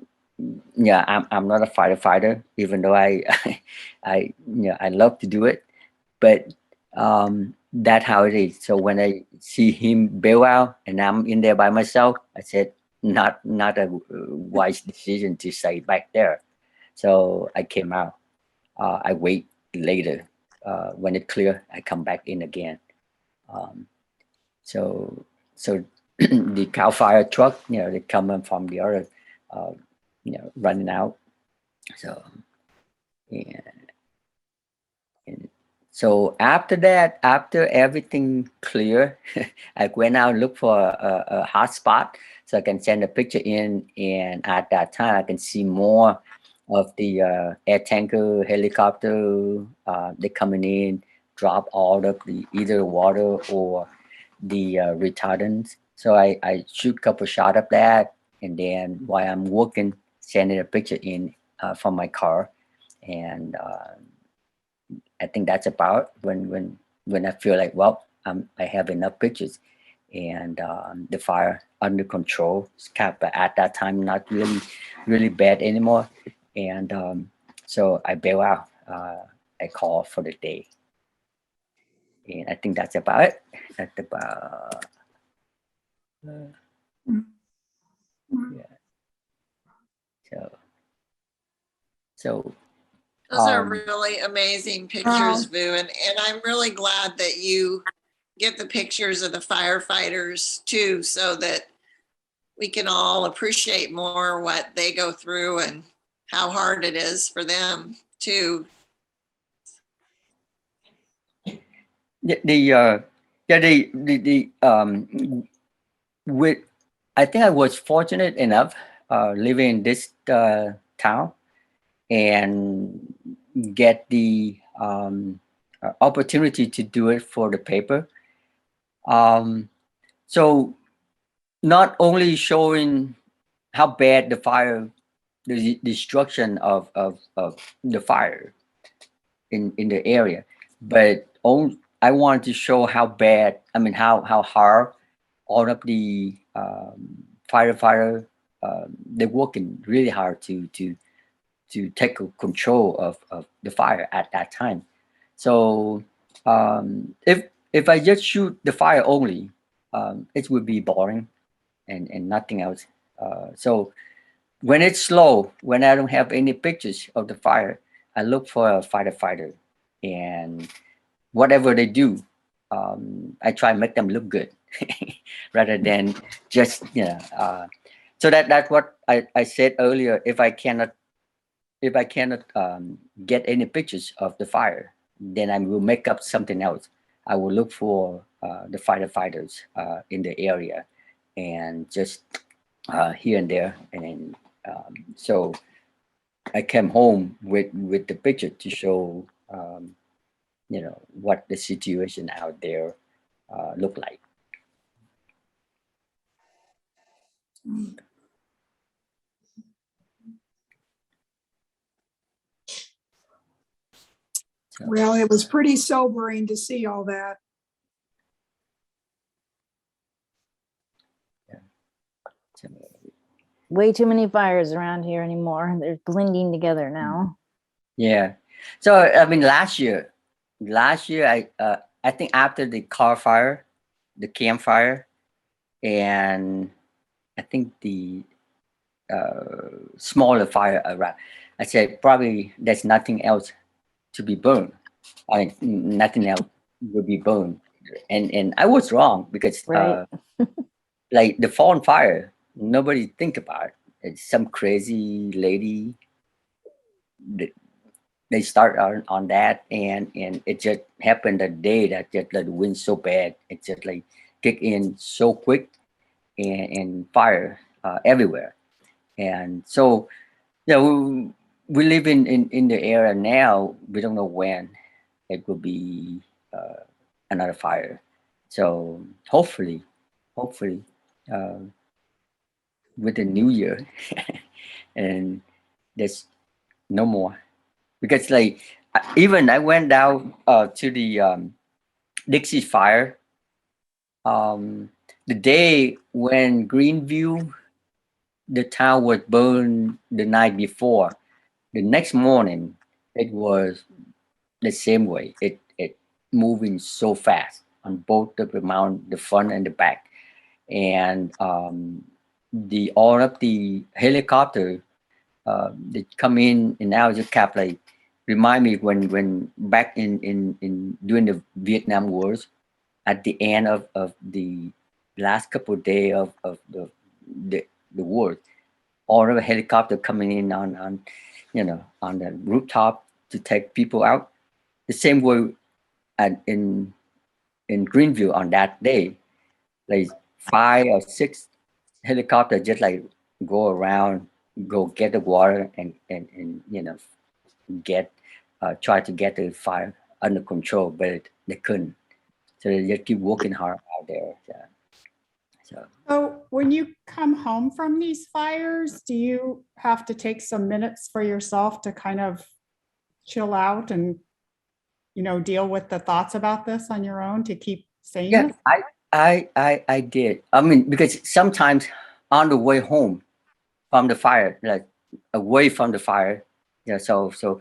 yeah, I'm not a firefighter, even though I I love to do it, but that's how it is. So when I see him bail out and I'm in there by myself, I said not a wise decision to stay back there. So I came out. I wait later. When it clear, I come back in again. So the cow fire truck, they come in from the other, running out. So and so after that, after everything clear, I went out and look for a hot spot so I can send a picture in. And at that time, I can see more of the air tanker, helicopter. They coming in, drop all of the either water or the retardants. So I shoot a couple shot of that, and then while I'm working, sending a picture in from my car. And I think that's about when I feel like, well, I have enough pictures, and the fire under control. It's kind of, at that time, not really bad anymore. And so I bail out. I call for the day. And I think that's about it. That's about yeah. So So Those are really amazing pictures, Wow. Vu, and I'm really glad that you get the pictures of the firefighters too, so that we can all appreciate more what they go through and how hard it is for them too. With, I think I was fortunate enough living in this town and get the opportunity to do it for the paper. So not only showing how bad the fire, the destruction of the fire in the area, but I wanted to show how bad, I mean, how hard all of the firefighter, they're working really hard to take control of the fire at that time. So if I just shoot the fire only, it would be boring and nothing else. So when it's slow, when I don't have any pictures of the fire, I look for a firefighter, and whatever they do, I try and make them look good rather than just, so that's what I said earlier. If I cannot get any pictures of the fire, then I will make up something else. I will look for the firefighters in the area, and just here and there. And so I came home with the picture to show, what the situation out there look like. Well, it was pretty sobering to see all that. Way too many fires around here anymore. They're blending together now. Yeah. So I mean, last year I think after the car fire, the campfire, and I think the smaller fire around, I said probably there's nothing else to be burned. I mean, nothing else will be burned, and I was wrong, because Right. like the fallen fire, nobody think about it. It's some crazy lady. They start on that, and it just happened a day that just the wind so bad, it just like kick in so quick, and fire everywhere. And so we live in the area now. We don't know when it will be another fire. So hopefully uh, with the new year and there's no more, because like even I went down to the Dixie fire the day when Greenview, the town was burned the night before. The next morning it was the same way. It moving so fast on both the mount, the front and the back, and the all of the helicopter they come in and out, just kept like remind me when back in during the Vietnam Wars, at the end of the last couple of days of the war, all of the helicopter coming in on on the rooftop to take people out. The same way in Greenview on that day, like 5 or 6 helicopters just like go around, go get the water, and get try to get the fire under control, but they couldn't. So they just keep working hard out there. So when you come home from these fires, do you have to take some minutes for yourself to kind of chill out and, deal with the thoughts about this on your own to keep sane? Yeah, I did. I mean, because sometimes on the way home from the fire, like away from the fire, so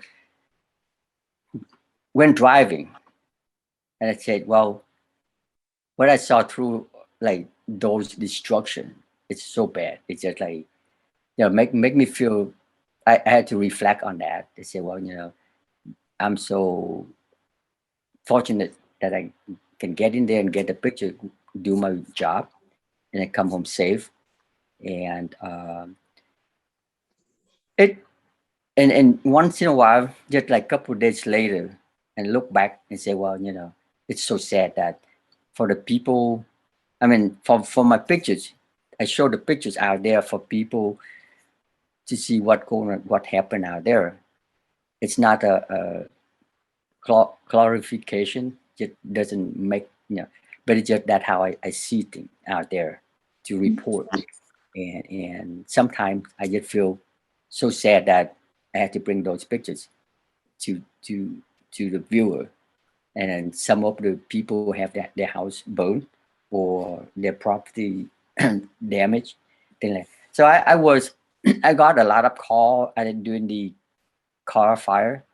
when driving, and I said, well, what I saw through like those destruction, it's so bad. It's just like, make me feel I had to reflect on that. They say, well, I'm so fortunate that I can get in there and get the picture, do my job, and I come home safe. And it and once in a while, just like a couple of days later, and look back and say, well, it's so sad that for the people, I mean, for my pictures, I show the pictures out there for people to see what happened out there. It's not a clarification. It doesn't make but it's just that how I see things out there to report, and sometimes I just feel so sad that I had to bring those pictures to to to the viewer, and then some of the people have their house burned or their property damaged. So I was I got a lot of call during the car fire.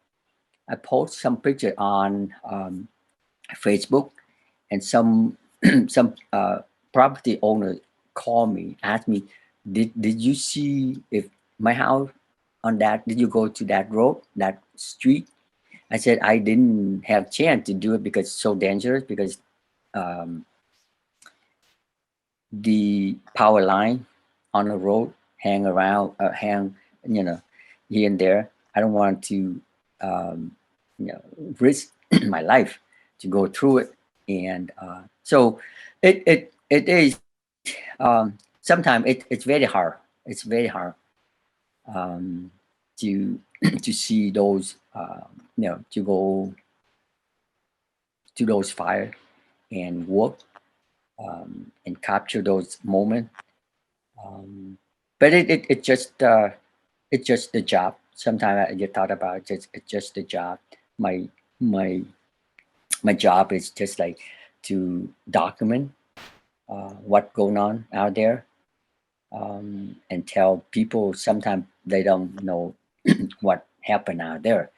I post some picture on Facebook, and some some property owner called me, asked me, did you see if my house on that? Did you go to that road, that street? I said I didn't have chance to do it because it's so dangerous, because um, the power line on the road hang here and there. I don't want to um, risk my life to go through it, and so it is sometimes it's very hard. It's very hard um, to to see those to go to those fire and work and capture those moments. Um, but it's just the job. Sometimes I just thought about it, it's just the job. My my my job is just like to document what going on out there, and tell people sometimes they don't know what happened out there.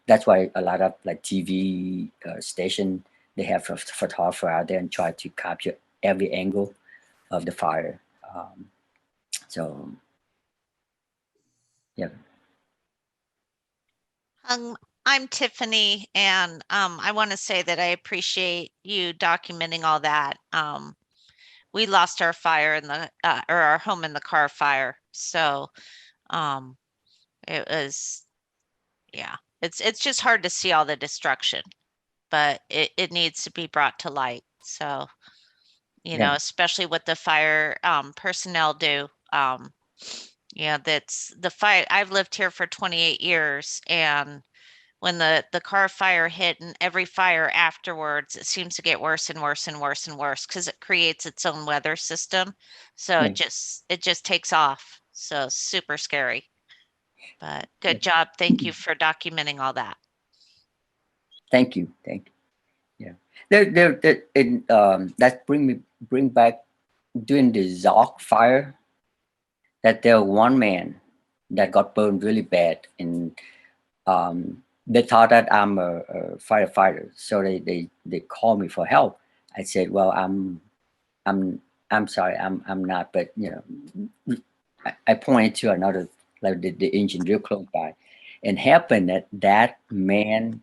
That's why a lot of like TV station, they have a photographer out there and try to capture every angle of the fire. So yeah. I'm Tiffany, and I want to say that I appreciate you documenting all that. We lost our fire in the or our home in the car fire, so um, it was yeah. It's just hard to see all the destruction, but it needs to be brought to light. So Yeah. especially what the fire personnel do. That's the fire. I've lived here for 28 years, and when the car fire hit and every fire afterwards, it seems to get worse and worse and worse and worse because it creates its own weather system. So Yeah. it just takes off. So super scary. But Yeah. good job. Thank you for documenting all that. Thank you. Thank you. Yeah. That bring back during the Zog fire, that there one man that got burned really bad, and they thought that I'm a firefighter, so they called me for help. I said, well, I'm I'm sorry, I'm not, but I pointed to another, like the engine real close by, and happened that that man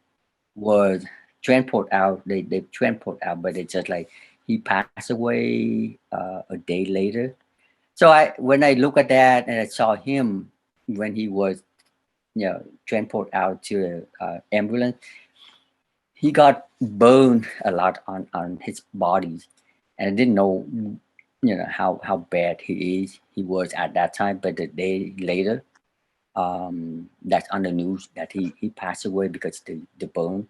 was transport out. They transport out, but it's just like he passed away a day later. So when I look at that and I saw him when he was transport out to ambulance, he got burned a lot on his body, and I didn't know how bad he was at that time. But the day later, that's on the news that he passed away because the burn,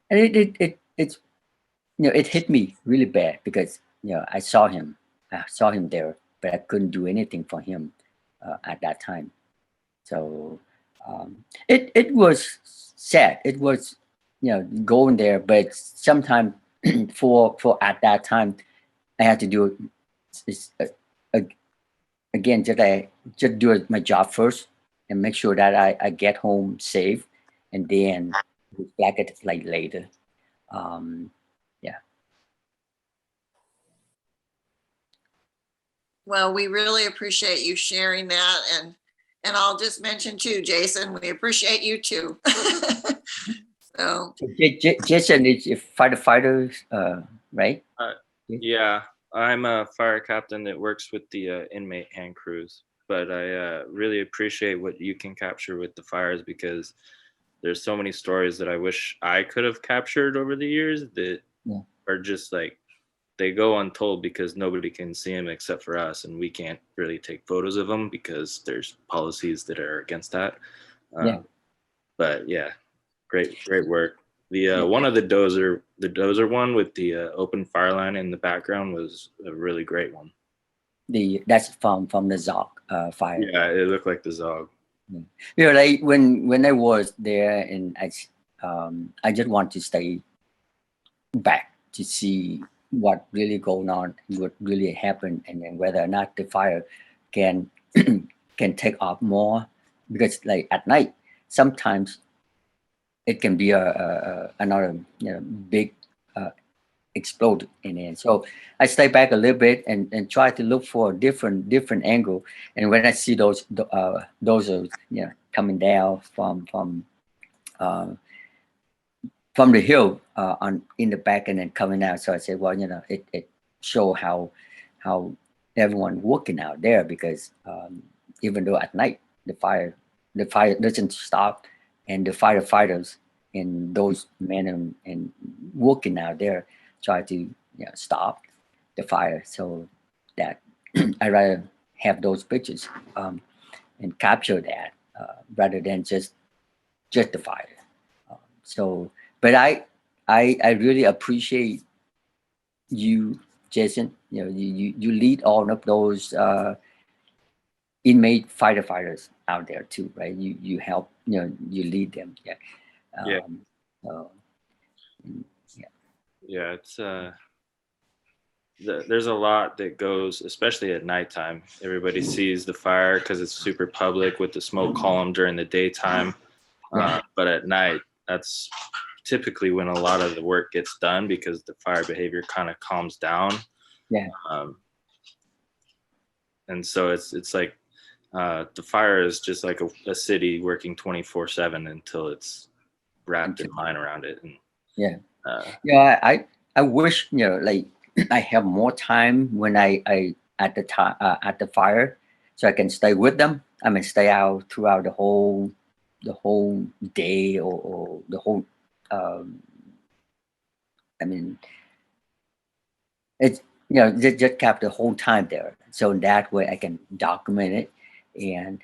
and it's it hit me really bad because I saw him there, but I couldn't do anything for him at that time. So it was sad. It was going there, but sometimes for at that time I had to do it. It's, again, just do my job first and make sure that I get home safe, and then reflect it like later. Um, yeah. Well, we really appreciate you sharing that. And And I'll just mention too, Jason, we appreciate you too. So, Jason is a firefighter, right? Yeah, I'm a fire captain that works with the inmate hand crews, but I really appreciate what you can capture with the fires because there's so many stories that I wish I could have captured over the years that are just like, they go untold because nobody can see them except for us, and we can't really take photos of them because there's policies that are against that. But yeah, great work. The one of the dozer one with the open fire line in the background was a really great one. That's from the Zog fire. Yeah, it looked like the Zog. You know, like when I was there, and I just want to stay back to see what really going on, what really happened, and then whether or not the fire can can take off more, because like at night sometimes it can be another big explode in it. So I stay back a little bit and try to look for a different angle. And when I see those are coming down from the hill on in the back and then coming out, so I said, well, it show how everyone working out there, because even though at night the fire doesn't stop, and the firefighters and those men and working out there try to stop the fire. So that I rather have those pictures and capture that rather than just the fire. So, but I really appreciate you, Jason. You lead all of those inmate firefighters out there too, right? You help, you lead them. Yeah, it's there's a lot that goes, especially at nighttime. Everybody sees the fire because it's super public with the smoke column during the daytime, but at night, that's typically when a lot of the work gets done because the fire behavior kind of calms down. And so it's like the fire is just like a city working 24/7 until it's wrapped in line around it. And, I wish like I have more time when I at the fire, so I can stay with them. I mean, stay out throughout the whole day or the whole. I mean, it's just kept the whole time there, so that way I can document it. And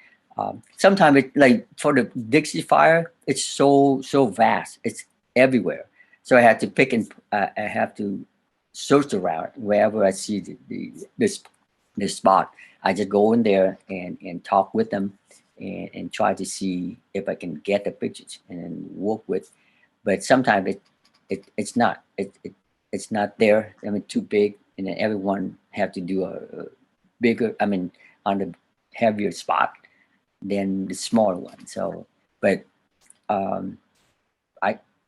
sometimes it, like for the Dixie fire, it's so vast, it's everywhere. So I had to pick and I have to search around wherever I see the spot. I just go in there and talk with them and try to see if I can get the pictures and work with. But sometimes it's not there. I mean, too big, and then everyone have to do a bigger. I mean, on the heavier spot than the smaller one. So, but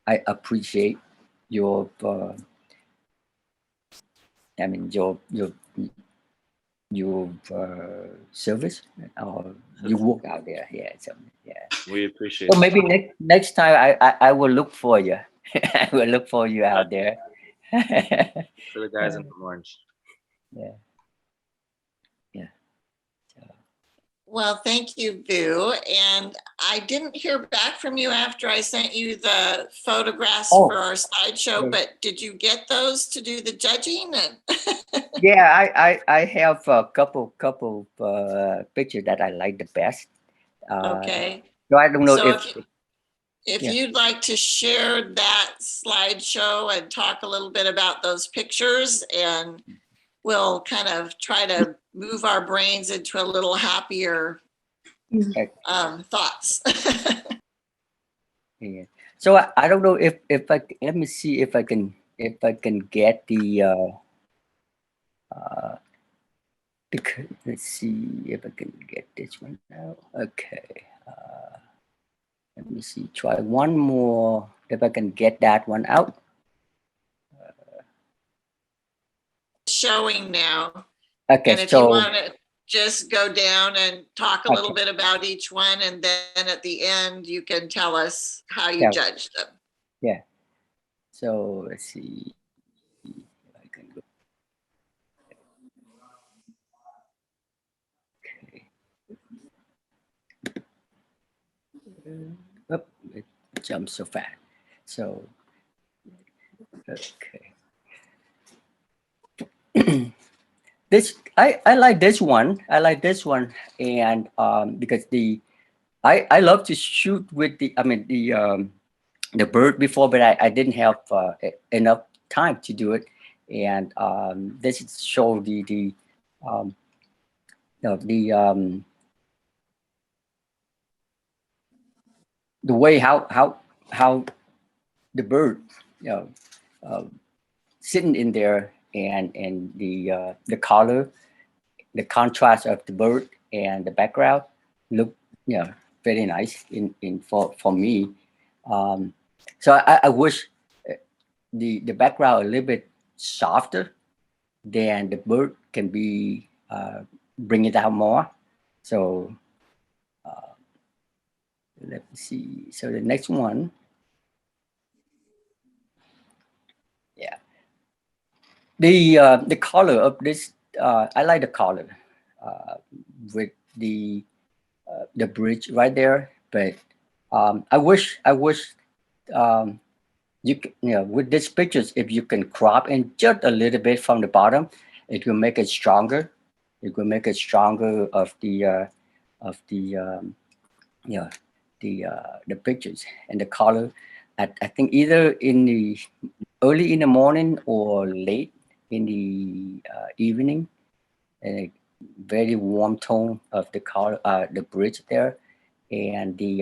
I appreciate your I mean your service, or you work out there. So we appreciate so maybe next time I will look for you. I will look for you out there. For the guys in the orange. well, thank you, Vu. And I didn't hear back from you after I sent you the photographs for our slideshow, but did you get those to do the judging? Yeah, I have a couple pictures that I like the best. Okay. So I don't know So if you'd like to share that slideshow and talk a little bit about those pictures, and we'll kind of try to move our brains into a little happier thoughts. So I don't know if I, let me see if I can get the let's see if I can get this one now. Okay. Let me see. Try one more. If I can get that one out. Showing now. Okay. And if So you want to just go down and talk a little bit about each one, and then at the end, you can tell us how you Yeah. judged them. Yeah. So let's see. I can go. Okay. Oop, it jumps so fast. So, okay. This I like this one. I like this one, and because I love to shoot with the bird before, but I didn't have enough time to do it, and this is show the the way how the bird uh, sitting in there, and the color, the contrast of the bird and the background look very nice in for me. So I wish the background a little bit softer, then the bird can be bring it out more. So let me see. So the next one, yeah, the color of this, I like the color with the bridge right there, but I wish with these pictures, if you can crop in just a little bit from the bottom, it will make it stronger. It will make it stronger of the the pictures and the color. I think either in the early in the morning or late in the evening, a very warm tone of the color, the bridge there, and the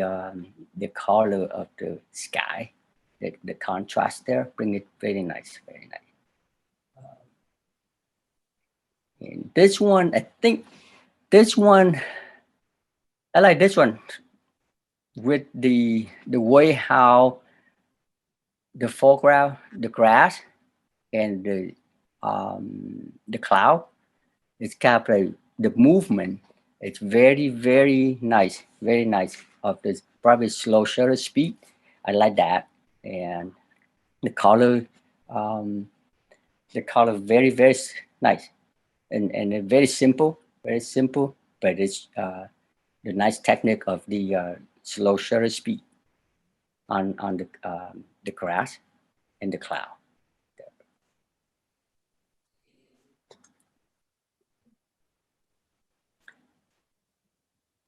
color of the sky, the contrast there, bring it very nice, very nice. And this one, I think this one, I like this one with the way how the foreground, the grass, and the cloud, it's captured the movement. It's very very nice, very nice. Of this probably slow shutter speed, I like that, and the color, very very nice, and very simple, but it's the nice technique of the slow shutter speed on the grass and the cloud.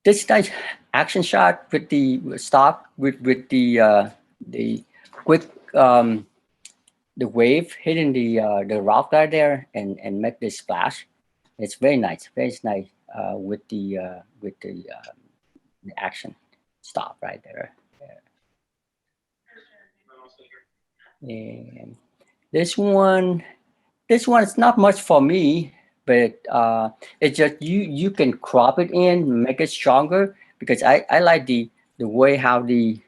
This nice action shot with the stop with the quick the wave hitting the rock right there, and make this splash. It's very nice, very nice with the action stop right there. And this one is not much for me, but it's just you can crop it in, make it stronger, because I like the way how the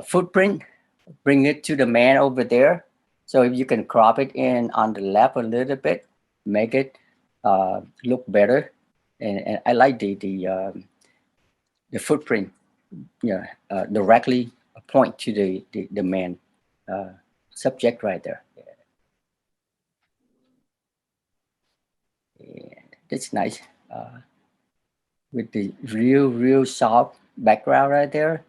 footprint bring it to the man over there. So if you can crop it in on the left a little bit, make it look better, and I like the footprint, directly point to the man subject right there. And that's nice with the real soft background right there,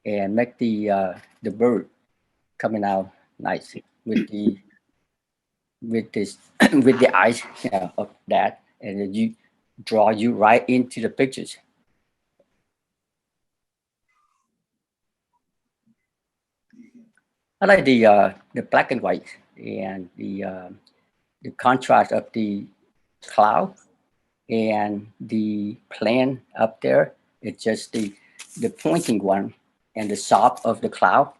and make the bird coming out nice with this with the eyes of that, and then you draw you right into the pictures. I like the black and white, and the contrast of the cloud and the plane up there. It's just the pointing one and the soft of the cloud.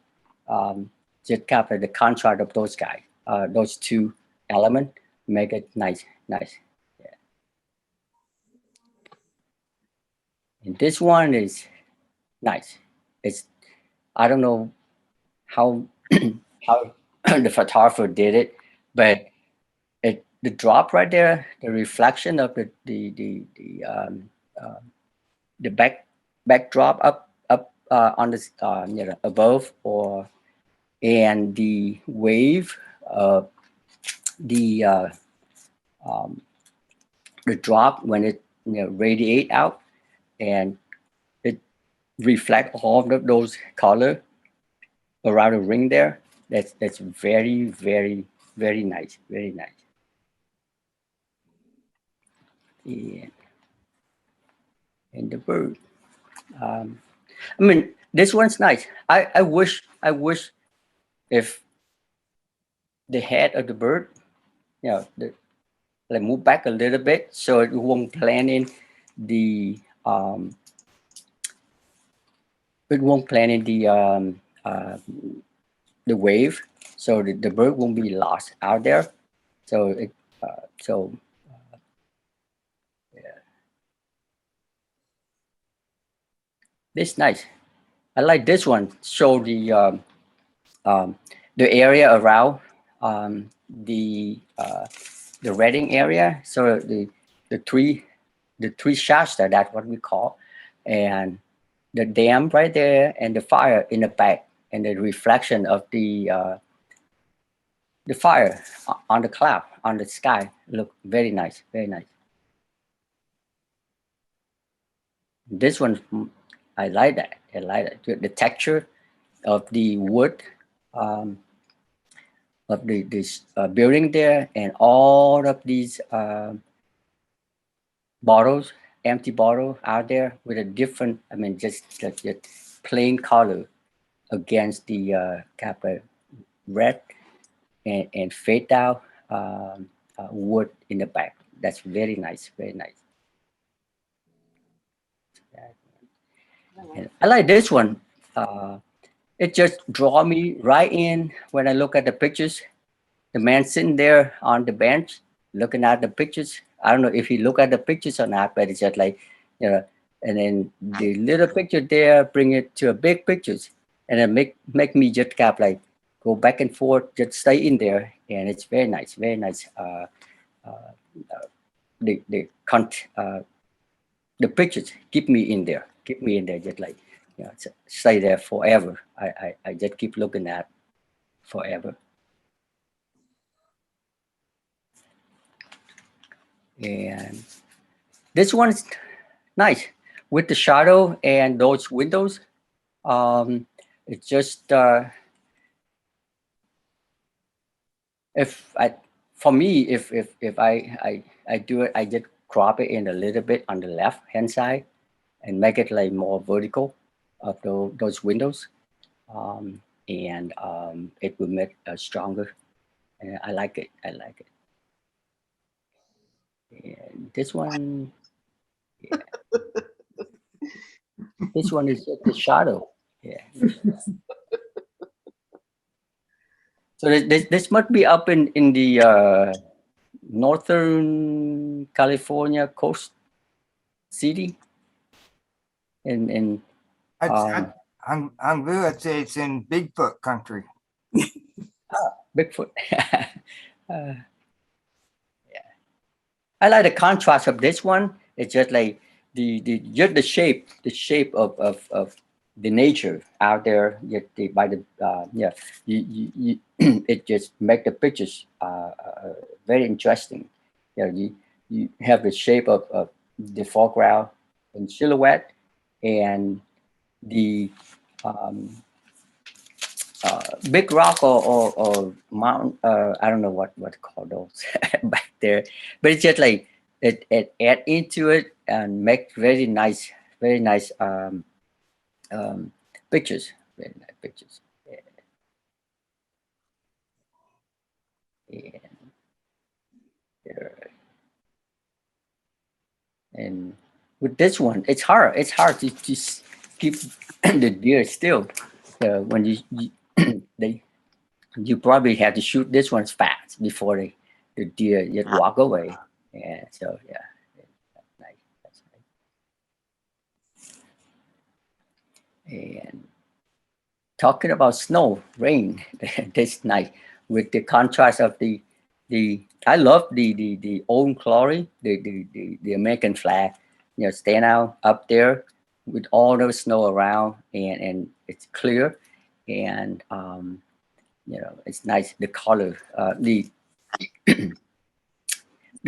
Just capture the contrast of those guys, those two elements, make it nice. Yeah. And this one is nice. It's, I don't know how how the photographer did it, but the drop right there, the reflection of the backdrop up on the you know, above, or and the wave of the drop when it, you know, radiate out, and it reflect all of those color around the ring there. That's very, very, very nice, very nice. And the bird. I mean, this one's nice. I wish if the head of the bird, you know, like move back a little bit so it won't blend in the it won't blend in the wave, so the bird won't be lost out there. So it yeah, this nice. I like this one. Show the area around the reading area. So the three Shasta, that's what we call, and the dam right there, and the fire in the back, and the reflection of the fire on the cloud, on the sky, look very nice, very nice. This one, I like that. I like it. The texture of the wood of this building there, and all of these bottles, empty bottle out there with a different, I mean, just plain color against the red and fade out wood in the back. That's very nice, very nice. And I like this one. It just draw me right in when I look at the pictures. The man sitting there on the bench looking at the pictures. I don't know if he look at the pictures or not, but it's just like, you know, and then the little picture there bring it to a big pictures, and it make me just kind of like go back and forth, just stay in there, and it's very nice, very nice. The pictures keep me in there, just like, you know, stay there forever. I just keep looking at forever. And this one is nice with the shadow and those windows. It's just for me, if I do it, I just crop it in a little bit on the left hand side and make it like more vertical of those windows, and it will make stronger. And I like it. I like it. And this one, yeah. This one is just the shadow. Yeah. So this must be up in the Northern California coast city. In Hung Vu, I'd say it's in Bigfoot country. Bigfoot. Yeah. I like the contrast of this one. It's just like the shape of the nature out there. Yet by the yeah, you it just make the pictures very interesting. You know, you have the shape of the foreground and silhouette, and the big rock or mountain. I don't know what to call those back there, but it's just like it add into it and make very nice pictures. Very nice pictures. And with this one, it's hard to just keep the deer still. When you probably have to shoot this one fast before the deer just walk away. Yeah, so yeah, that's nice. That's nice. And talking about snow, rain, this night with the contrast of the I love the old glory, the American flag, you know, stand out up there with all the snow around, and it's clear, and you know, it's nice. The color, the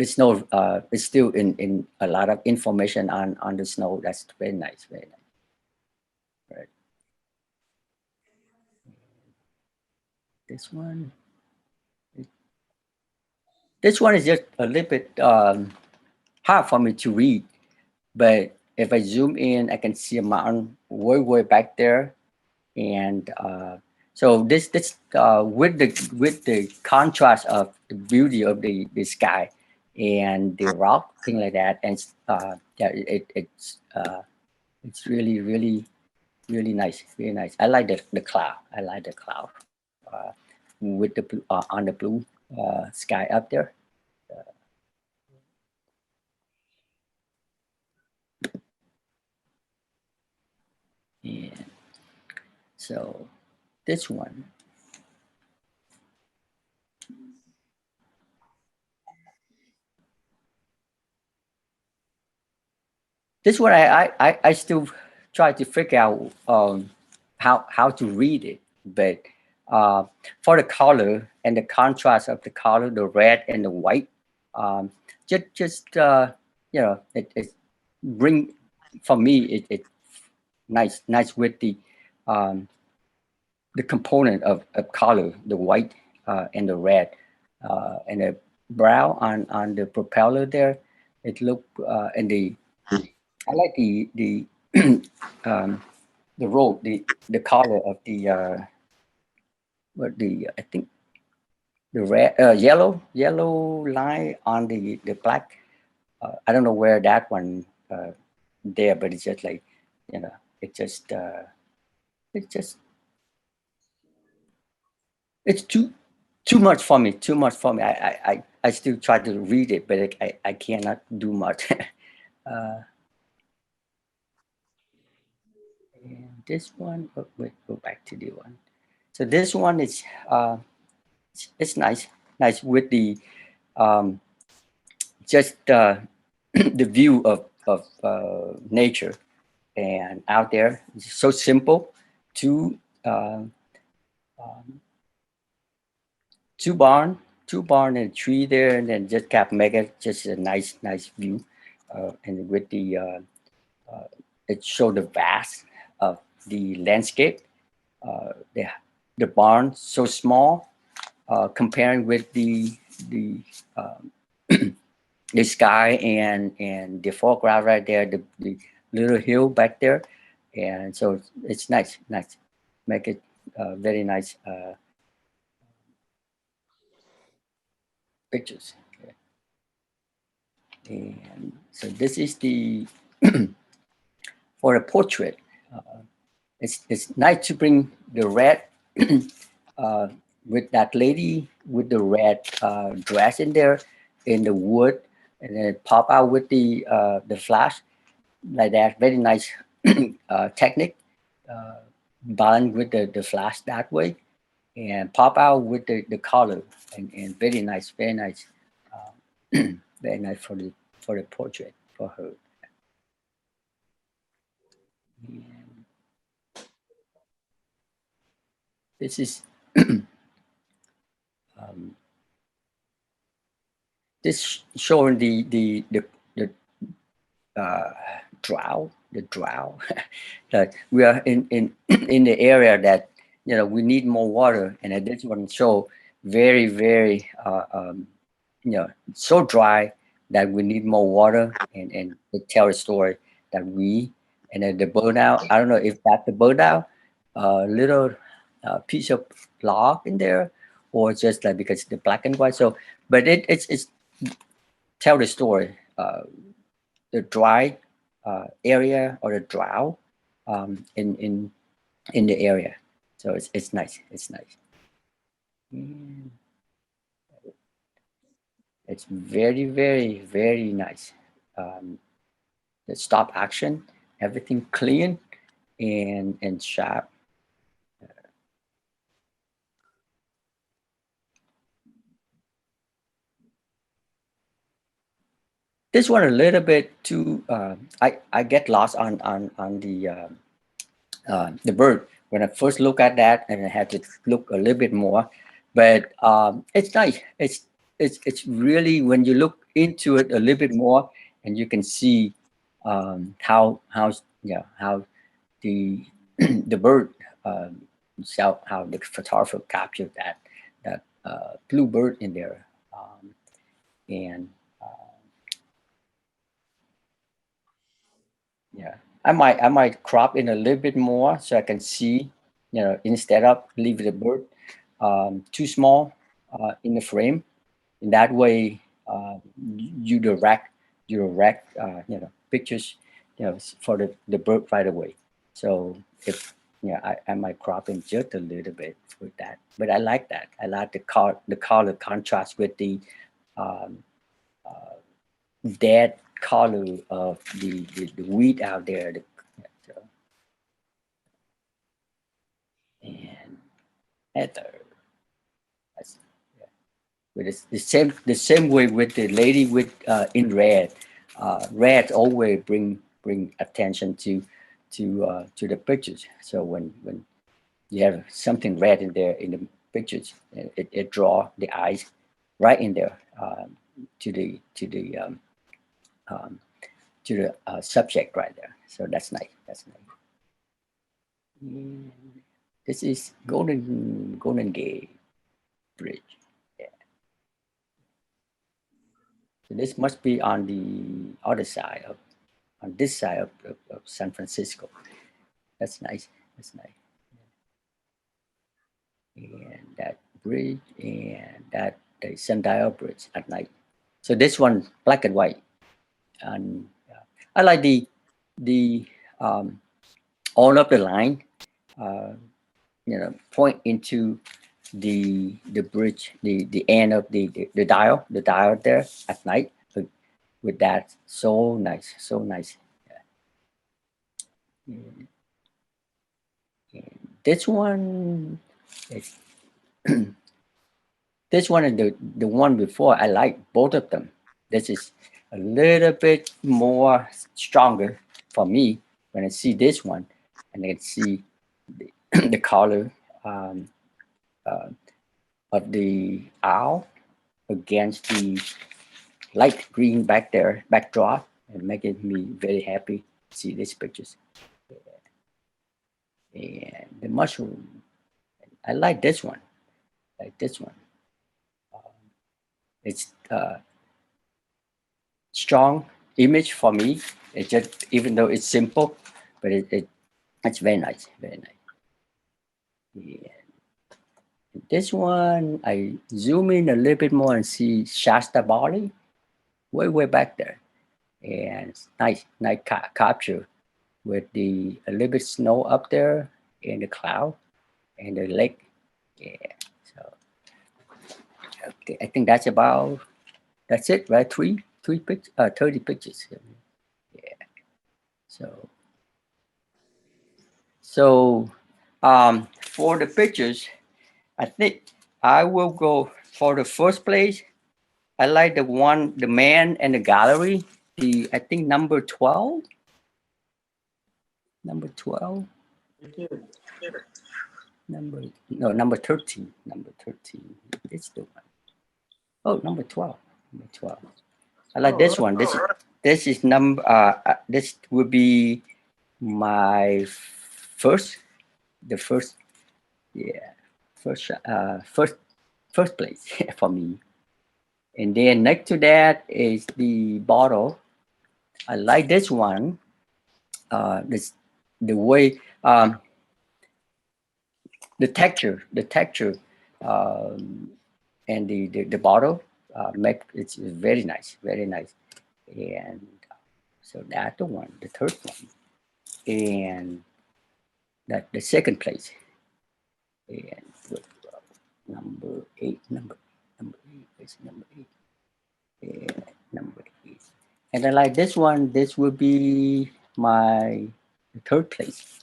snow is still in a lot of information on the snow. That's very nice, very nice. Right. This one. This one is just a little bit hard for me to read, but if I zoom in, I can see a mountain way back there, and so this with the contrast of the beauty of the sky and the rock, thing like that, and yeah, it's really nice, really nice. I like the cloud. I like the cloud with the on the blue sky up there. And so this one. This one I still try to figure out how to read it, but for the color and the contrast of the color, the red and the white, just you know, it bring for me it nice with the component of color, the white and the red and the brown on the propeller there. It look and I like the the road, the color of the what I think the red yellow line on the black. I don't know where that one there, but it's just like, you know, it's too much for me. Too much for me. I still try to read it, but I cannot do much. And this one, oh, wait, go back to the one. So this one is it's nice with the just the view of nature and out there. It's so simple. Two barn and a tree there, and then just kind of make it just a nice view, and with the it show the vast of the landscape. The barn so small, comparing with the the sky and the foreground right there, the little hill back there, and so it's nice, make it very nice pictures. And so this is the for a portrait. It's nice to bring the red with that lady with the red dress in there in the wood, and then pop out with the flash like that. Very nice technique, balance with the flash that way, and pop out with the color, and very nice, very nice for the portrait for her. And this is this showing the drought, that we are in the area that, you know, we need more water, and this one show very you know, so dry that we need more water, and it tell a story that we, and then the burnout. I don't know if that's the burnout, little piece of log in there, or just like because the black and white. So, but it's tell the story. The dry area or the drought in the area. So it's nice. It's nice. And it's very nice. The stop action, everything clean and sharp. This one a little bit too. I get lost on the bird when I first look at that, and I had to look a little bit more. But it's nice. It's really, when you look into it a little bit more, and you can see how the the bird how the photographer captured that blue bird in there, and yeah, I might crop in a little bit more so I can see, instead of leave the bird too small in the frame. In that way, you direct pictures, for the bird right away. So if I might crop in just a little bit with that, but I like that. I like the color contrast with the dead color of the wheat out there. And heather. But it's the same way with the lady with in red. Red always bring attention to the pictures. So when you have something red in there in the pictures, it draw the eyes right in there to the subject right there. So that's nice. That's nice. And this is Golden Gate Bridge. So this must be on the other side on this side of San Francisco. That's nice. That's nice. And that bridge and that the Sundial Bridge at night. So this one black and white. And I like the all of the line, point into the bridge, the end of the dial there at night with that. So nice, so nice. Yeah. And this one is this one and the one before. I like both of them. This is a little bit more stronger for me when I see this one, and I can see the color of the owl against the light green backdrop, and making me very happy to see these pictures. And the mushroom, I like this one. It's strong image for me. It's just, even though it's simple, but it's very nice, very nice. Yeah. This one, I zoom in a little bit more and see Shasta Valley way back there, and it's nice capture with a little bit snow up there and the cloud and the lake. Yeah. So okay, I think that's it, right? 30 pictures. Yeah. So for the pictures, I think I will go for the first place. I like the man and the gallery. I think number 12. Number 12. Number 13. Number 13. It's the one. Oh, number 12. Number 12. I like this one. This is number. This will be my first. The first. Yeah. First place for me. And then next to that is the bottle. I like this one. The way the texture, and the bottle make it's very nice, very nice. And so that's the one, the third one, and that the second place. And number 8, number 8 is number 8. And number 8. And I like this one. This will be my third place.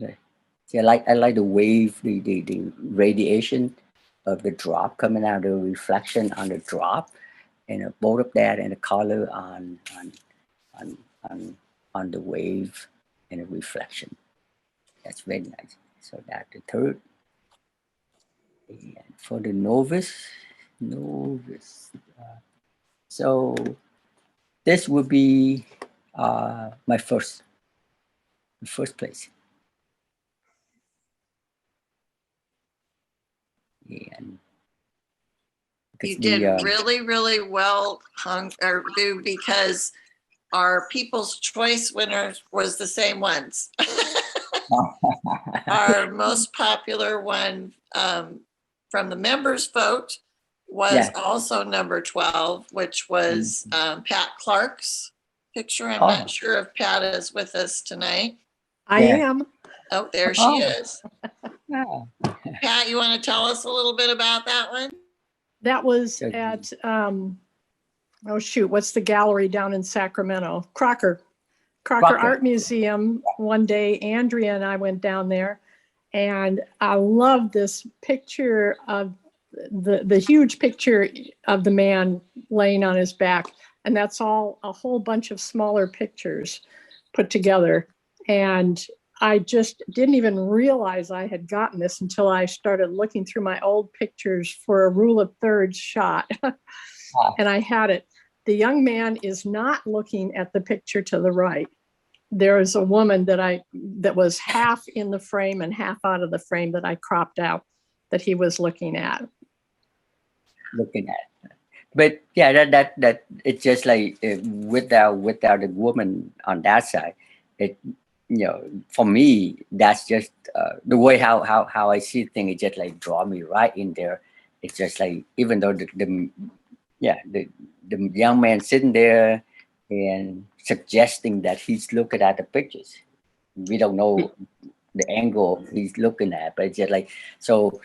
Okay. See, I like the wave, the radiation the drop coming out, the reflection on the drop, and both of that and the color on the wave and the reflection. That's very nice. So that's the third. And for the novice, so this would be my first place. And You the, did really, really well, Hung Vu, because our People's Choice winner was the same ones. Our most popular one from the members vote was Yeah. also number 12, which was Pat Clark's picture. I'm Oh. not sure if Pat is with us tonight. I Yeah. am. Oh, there she Oh. is. Yeah. Pat, you want to tell us a little bit about that one? That was So- at, oh shoot, what's the gallery down in Sacramento? Crocker Art Museum. One day, Andrea and I went down there, and I love this picture of the huge picture of the man laying on his back. And that's all a whole bunch of smaller pictures put together. And I just didn't even realize I had gotten this until I started looking through my old pictures for a rule of thirds shot. And I had it. The young man is not looking at the picture to the right. There is a woman that was half in the frame and half out of the frame that I cropped out that he was looking at. But yeah, that it's just like without a woman on that side, it, you know, for me, that's just the way how I see things. It just like draw me right in there. It's just like, even though the young man sitting there and suggesting that he's looking at the pictures, we don't know the angle he's looking at, but it's just like, so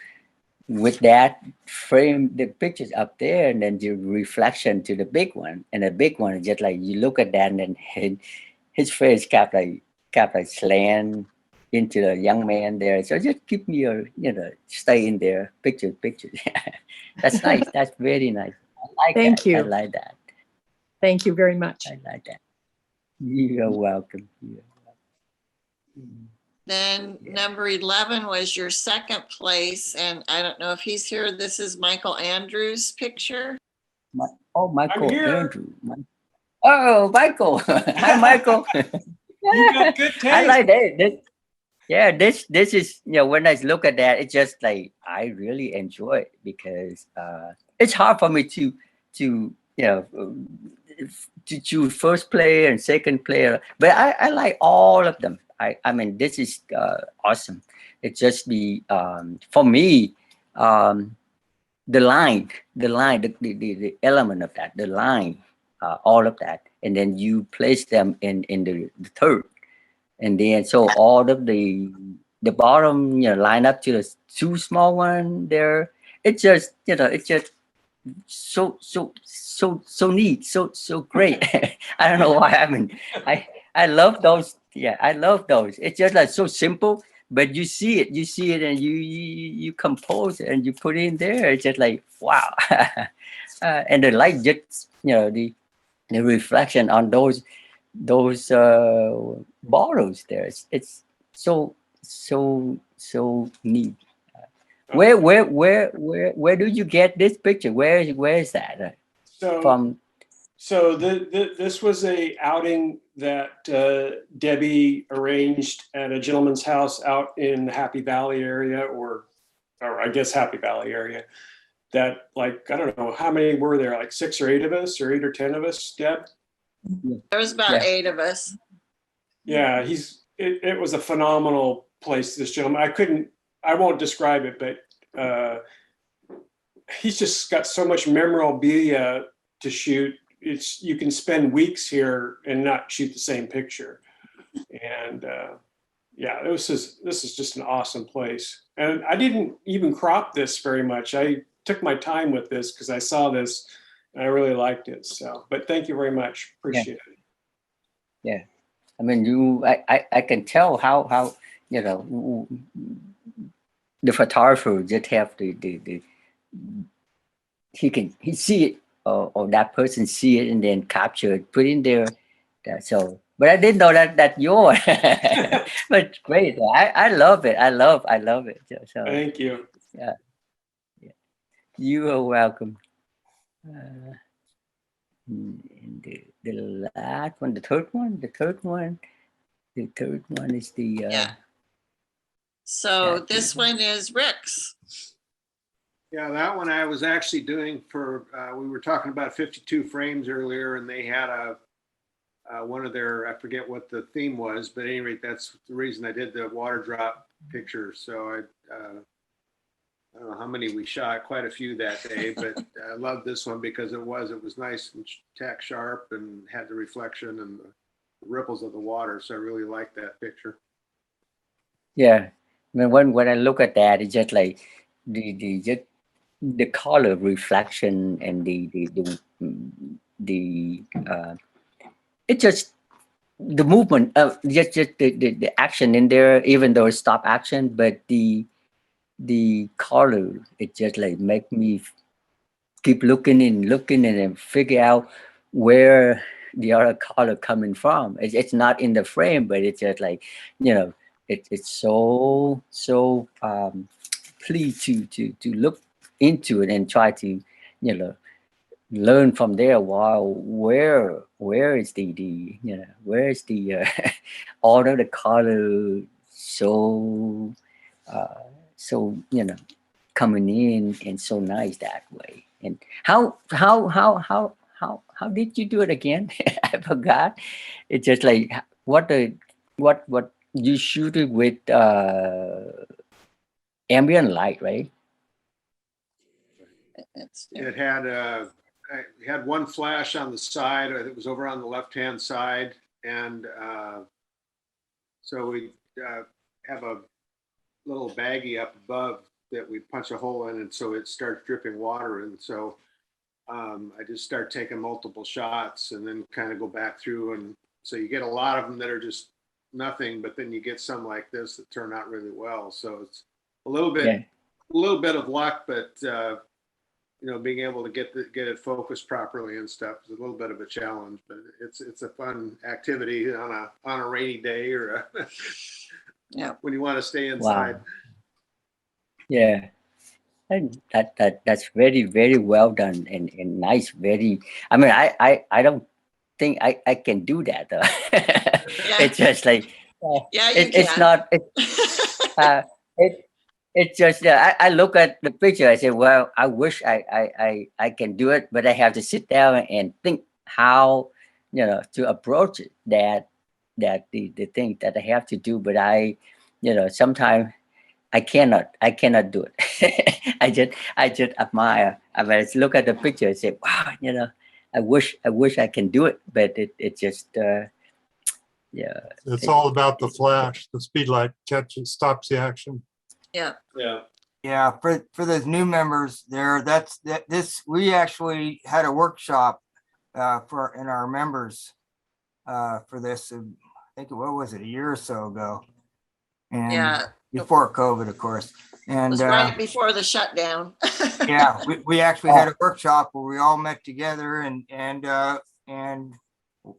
with that, frame the pictures up there, and then the reflection to the big one, and the big one is just like, you look at that, and then his face kept like slant into the young man there. So just keep me stay in there, pictures. That's nice. That's very nice. I like Thank that. you. I like that. Thank you very much. I like that. You're welcome. Then number 11 was your second place. And I don't know if he's here. This is Michael Andrews' picture. Michael here. Andrew. Oh, Michael. Hi, Michael. You got good taste. I like that. This is, when I look at that, it's just like, I really enjoy it, because it's hard for me to choose first player and second player, but I like all of them. I mean, this is awesome. It just be for me, the line, the element of that, the line, all of that, and then you place them in the third, and then so all of the bottom, line up to the two small one there. It's just, it's just so neat, so great. I don't know why. I mean, I love those. Yeah, I love those. It's just like so simple, but you see it, and you compose it and you put it in there. It's just like, wow. And the light, just the reflection on those bottles there. It's so neat. Where do you get this picture? Where is that from? So this was a outing that Debbie arranged at a gentleman's house out in the Happy Valley area, or I guess Happy Valley area. That, like, I don't know, how many were there? Like 6 or 8 of us, or 8 or 10 of us, Deb? There was about 8 of us. Yeah, it was a phenomenal place, this gentleman. I won't describe it, but he's just got so much memorabilia to shoot. You can spend weeks here and not shoot the same picture. And yeah, this is just an awesome place. And I didn't even crop this very much. I took my time with this because I saw this and I really liked it. So, but thank you very much. Appreciate it. Yeah. I mean, I can tell how the photographer just have the he see it, or that person see it and then capture it, put in there. So, but I didn't know that yours. But great, I love it. I love it. So Thank you. yeah, you are welcome. And the last one, the third one is the Yeah. So this one is Rick's. Yeah, that one I was actually doing for, we were talking about 52 frames earlier, and they had one of their, I forget what the theme was, but at any rate, that's the reason I did the water drop picture. So I don't know how many we shot, quite a few that day, but I loved this one because it was nice and tack sharp and had the reflection and the ripples of the water. So I really liked that picture. Yeah, I mean, when I look at that, it's just like the color reflection and it's just the movement of just the action in there, even though it's stop action, but the color, it just like make me keep looking and then figure out where the other color coming from. It's not in the frame, but it's just like, it's so pleased to look into it and try to learn from there. Wow, where is the where is the all of the color so coming in and so nice that way. And how did you do it again? I forgot. It's just like what you shoot it with ambient light, right? It had I had one flash on the side. It was over on the left-hand side, and so we have a little baggie up above that we punch a hole in, and so it starts dripping water. And so I just start taking multiple shots, and then kind of go back through, and so you get a lot of them that are just nothing, but then you get some like this that turn out really well. So it's a little bit of luck, but being able to get it focused properly and stuff is a little bit of a challenge, but it's a fun activity on a rainy day or when you want to stay inside. Wow. Yeah, and that's very, very well done and nice. Very. I mean, I don't think I can do that though. It's just like it's not. It's just I look at the picture. I say, well, I wish I can do it, but I have to sit down and think how to approach it. That the thing that I have to do, but sometimes I cannot do it. I just admire. I mean, I look at the picture and say, wow, I wish I can do it, but it just yeah. It's all about the flash. The speed light stops the action. Yeah. For those new members there, we actually had a workshop in our members for this. I think what was it, a year or so ago? And before COVID, of course. And it was right before the shutdown. Yeah, we actually had a workshop where we all met together and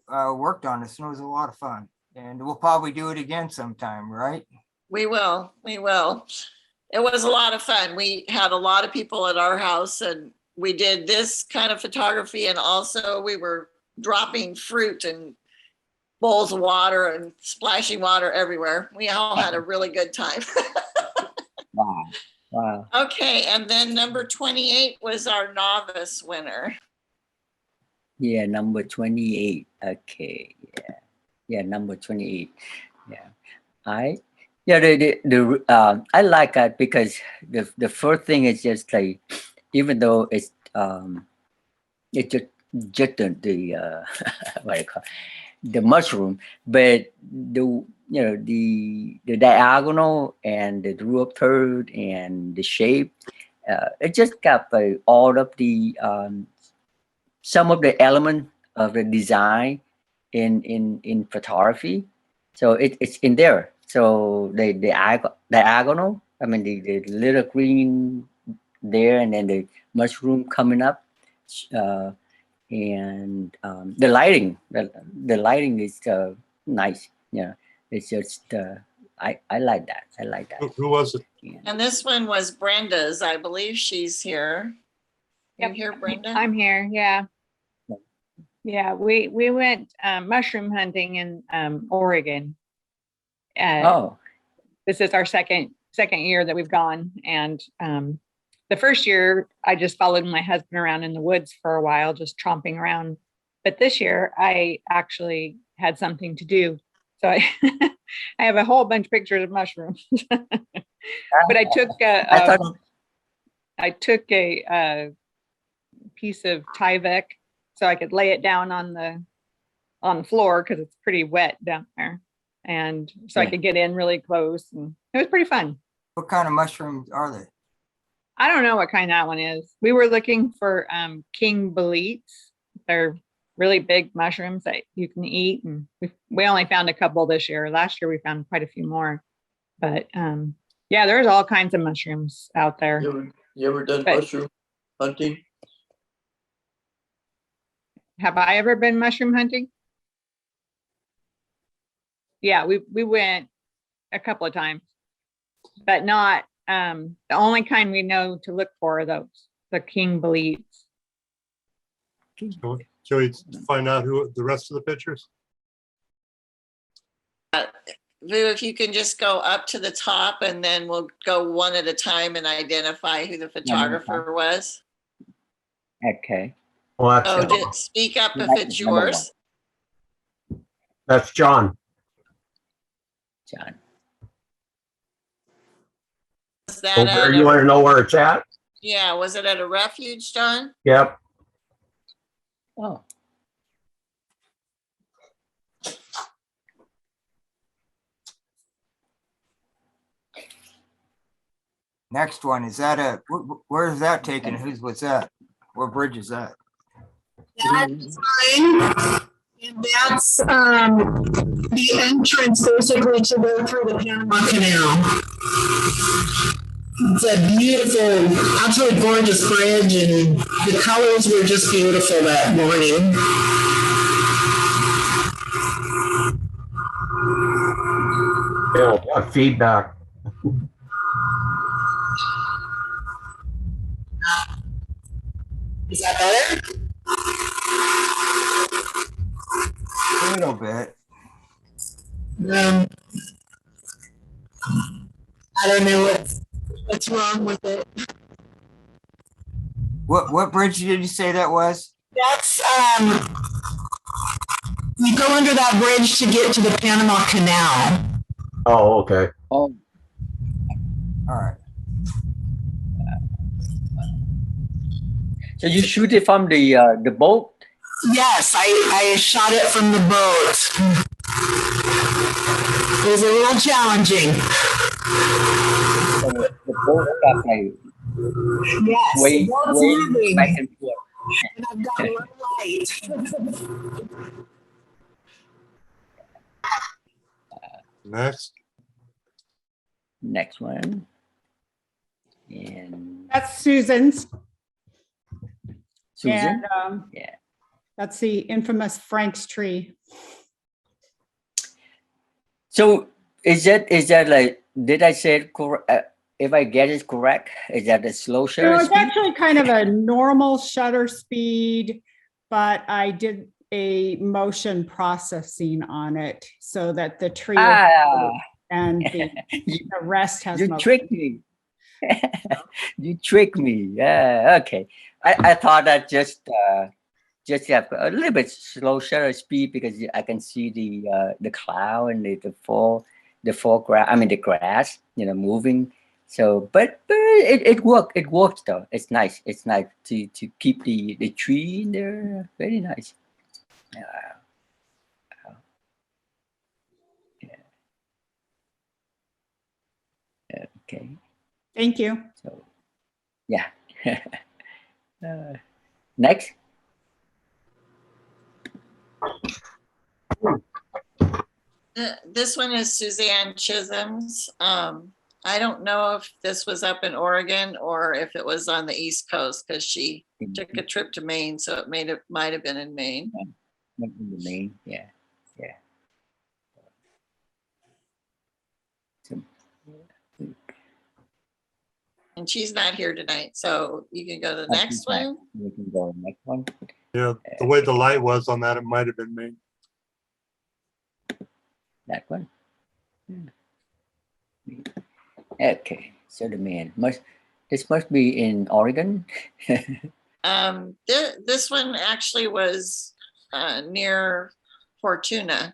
worked on this, and it was a lot of fun. And we'll probably do it again sometime, right? We will. It was a lot of fun. We had a lot of people at our house, and we did this kind of photography, and also we were dropping fruit and bowls of water and splashing water everywhere. We all had a really good time. Wow. Okay, and then number 28 was our novice winner. Yeah, number 28. Okay, yeah, number 28. Yeah, I like that because the first thing is just like, even though it's just the what do you call it? The mushroom, but the diagonal and the roof third and the shape, it just got all of the some of the element of the design in photography. So it's in there. So the diagonal, I mean the little green there, and then the mushroom coming up, and the lighting is nice. Yeah, it's just I like that. I like that. Who was it? And this one was Brenda's. I believe she's here. You Yep. here, Brenda? I'm here, yeah. Yeah, we went mushroom hunting in Oregon. Oh, This is our second year that we've gone, and the first year I just followed my husband around in the woods for a while, just tromping around. But this year I actually had something to do, so I I have a whole bunch of pictures of mushrooms. But I took a piece of Tyvek so I could lay it down on the floor because it's pretty wet down there, and so I could get in really close, and it was pretty fun. What kind of mushrooms are they? I don't know what kind that one is. We were looking for king boletes. They're really big mushrooms that you can eat, and we only found a couple this year. Last year we found quite a few more, but yeah, there's all kinds of mushrooms out there. You ever done mushroom hunting? Have I ever been mushroom hunting? Yeah, we went a couple of times, but not the only kind we know to look for are those, the king boletes. Shall we find out who the rest of the pictures? Vu, if you can just go up to the top, and then we'll go one at a time and identify who the photographer was. okay. Well, Oh, just speak up if it's yours. that's John. John. Was that Over there, you want to know where it's at? Yeah, was it at a refuge, John? Yep. Oh. Next one, is that where is that taken? Whose was that? What bridge is that? That's mine. And that's the entrance basically to go through the Panama Canal. It's a beautiful, absolutely gorgeous bridge, and the colors were just beautiful that morning. Yeah, feedback. Is that better? A little bit. I don't know what's wrong with it. What bridge did you say that was? That's you go under that bridge to get to the Panama Canal. Oh, okay. Oh. All right. So you shoot it from the boat? Yes, I shot it from the boat. It was a little challenging. So the boat got like yes, way moving. back and forth. And I've got a little light. Next one. And That's Susan's. Susan? And yeah. That's the infamous Frank's tree. So is that like, did I say it correct? If I get it correct, is that a slow shutter No, it's speed? actually kind of a normal shutter speed, but I did a motion processing on it so that the tree and the rest has You motion. tricked me. You tricked me. Yeah, okay. I thought that just have a little bit slow shutter speed because I can see the cloud and the foreground. I mean the grass, moving. So, but it worked. It works though. It's nice. It's nice to keep the tree in there. Very nice. Okay. Thank you. So, yeah. Next. This one is Suzanne Chisholm's. I don't know if this was up in Oregon or if it was on the East Coast, because she took a trip to Maine, so it might have been in Maine. In the Maine, yeah, yeah. So, And she's not here tonight, so you can go to the I next think one. we can go next one. Yeah, the way the light was on that, it might have been me. That one. Okay, so the man this must be in Oregon. This one actually was near Fortuna.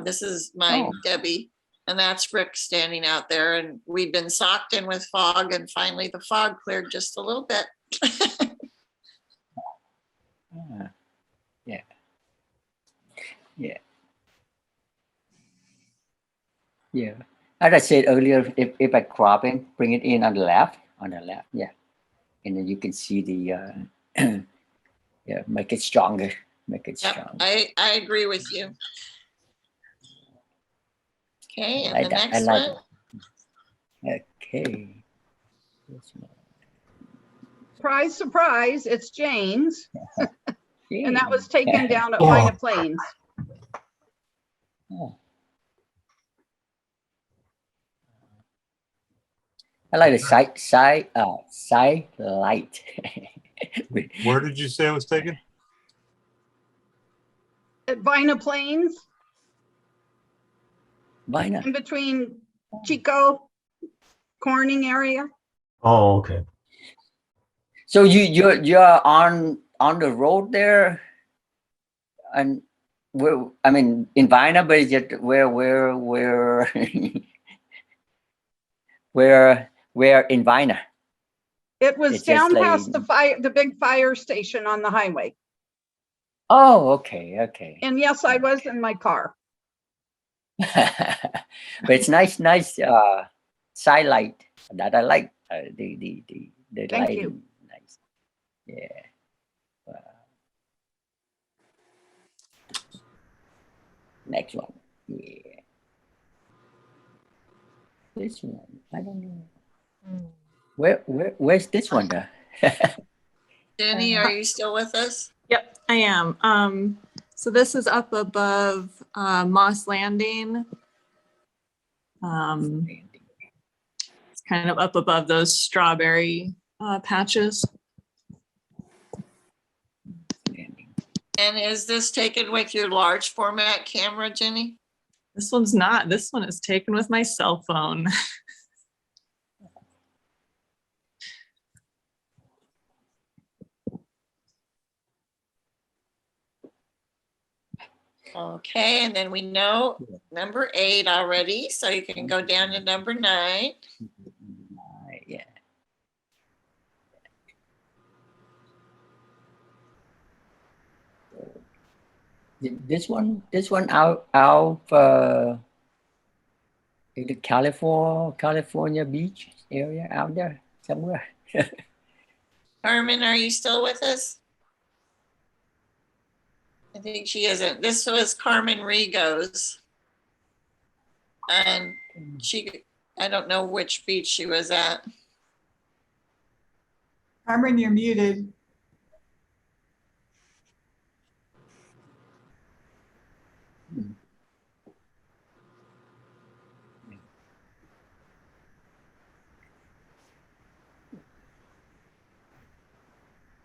This is my Debbie, and that's Rick standing out there, and we'd been socked in with fog, and finally the fog cleared just a little bit. Yeah. Yeah. Yeah. As I said earlier, if I crop it, bring it in on the left, yeah. And then you can see the, yeah, make it stronger, Yep, I agree with you. Okay, and like the that. I next like one. it. Okay. Surprise, surprise, it's Jane's. And that was Jane. taken down at Vina Plains. Oh. I like the side light. Where did you say it was taken? At Vina Plains, Vina. in between Chico, Corning area. Oh, okay. So you're on the road there, and where, I mean, in Vina, but it's just where where in Vina? It was It's just down like, past the big fire station on the highway. oh, okay. And yes, I was in my car. But it's nice side light that I like. The Thank lighting, you. nice. Yeah. Wow. Next one. Yeah. This one, I don't know. Where's this one though? Jenny, are you still with us? Yep, I am. So this is up above Moss Landing. It's kind of up above those strawberry patches. And is this taken with your large format camera, Jenny? This one's not. This one is taken with my cell phone. Okay, and then we know number 8 already, so you can go down to number 9. Yeah. This one out in the California beach area out there somewhere. Carmen, are you still with us? I think she isn't. This was Carmen Rigo's. And I don't know which beach she was at. Carmen, you're muted.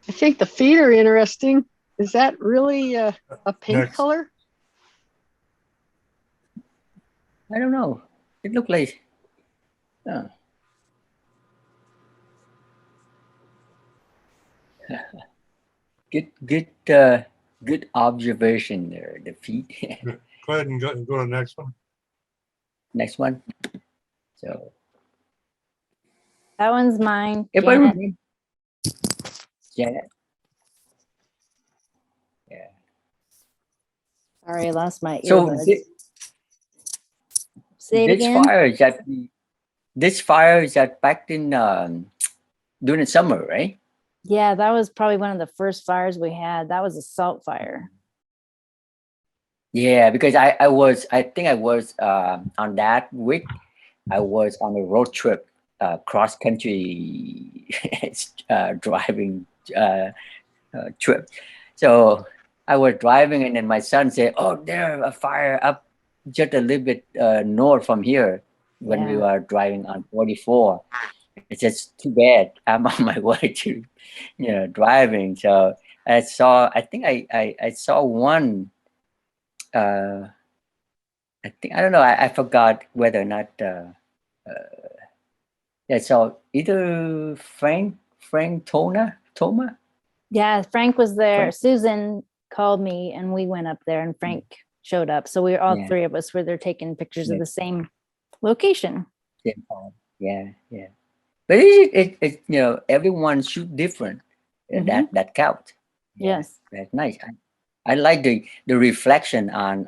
I think the feet are interesting. Is that really a pink Next. color? I don't know. It looked like. Good observation there. The feet. Go ahead and go to the next one. Next one. So That one's mine. if I Janet. remember, Janet. Yeah. Sorry, I lost my So earbuds. Say it again. This fire is that back in during the summer, right? Yeah, that was probably one of the first fires we had. That was a salt fire. Yeah, because I think I was on that week I was on a road trip, cross country driving trip. So I was driving, and then my son said, "Oh, there's a fire up just a little bit north from here." When we Yeah. were driving on 44, it's just too bad. I'm on my way to, driving. So I saw. I think I saw one. I don't know. I forgot whether or not. I saw either Frank Toma. Yeah, Frank was there. Frank? Susan called me and we went up there and Frank showed up. So we were all Yeah. three of us were there taking pictures Yeah. of the same location. Same time. Yeah. But it everyone shoot different. And that count. Yes. That's nice. I like the reflection on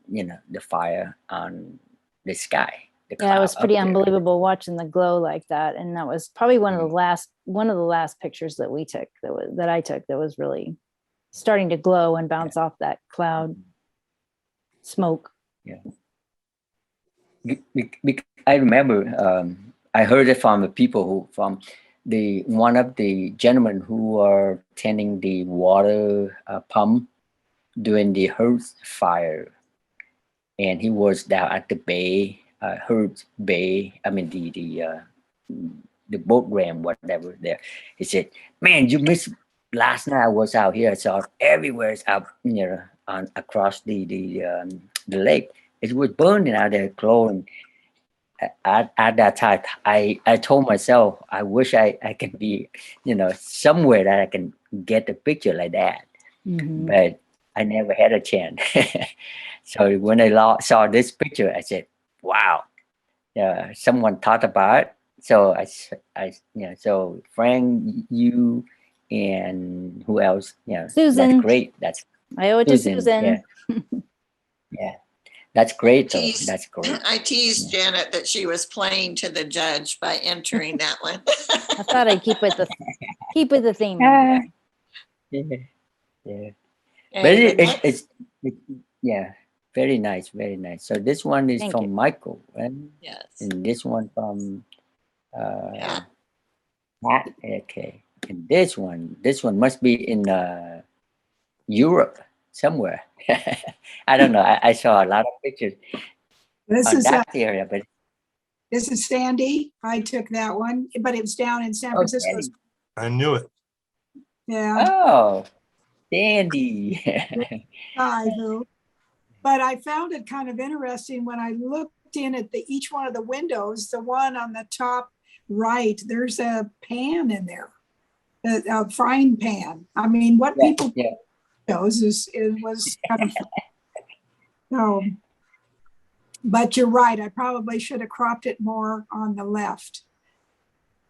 the fire on the sky. The Yeah, it was cloud pretty up there. unbelievable watching the glow like that. And that was probably one of the last pictures that we took that I took that was really starting to glow and bounce off that cloud smoke. Yeah. I remember I heard it from the people from one of the gentlemen who are tending the water pump during the Hearst fire, and he was down at the bay, Hearst Bay. I mean the boat ramp, whatever there. He said, "Man, you missed last night. I was out here. I saw everywhere out, across the lake. It was burning out there, glowing." At that time, I told myself, I wish I can be, somewhere that I can get a picture like that. But I never had a chance. So when I saw this picture, I said, "Wow, someone thought about it." So so Frank, you, and who else? Susan. That's great. That's I owe it to Susan. Yeah. Yeah. That's great, though. Teased- That's great. I teased Janet that she was playing to the judge by entering that one. I thought I'd keep with the theme. Yeah. But Okay, the it's yeah, very nice, very nice. So this one is Thank from you. Michael, right? Yes. And this one from Pat. Okay. And this one must be in Europe somewhere. I don't know. I saw a lot of pictures This on is that area, but this is Sandy. I took that one, but it was down in San Francisco. Sandy. I knew it. Yeah. Oh, Sandy. Hi, Vu. But I found it kind of interesting when I looked in at each one of the windows. The one on the top right, there's a pan in there, a frying pan. I mean, what people knows was kind of so. But you're right. I probably should have cropped it more on the left.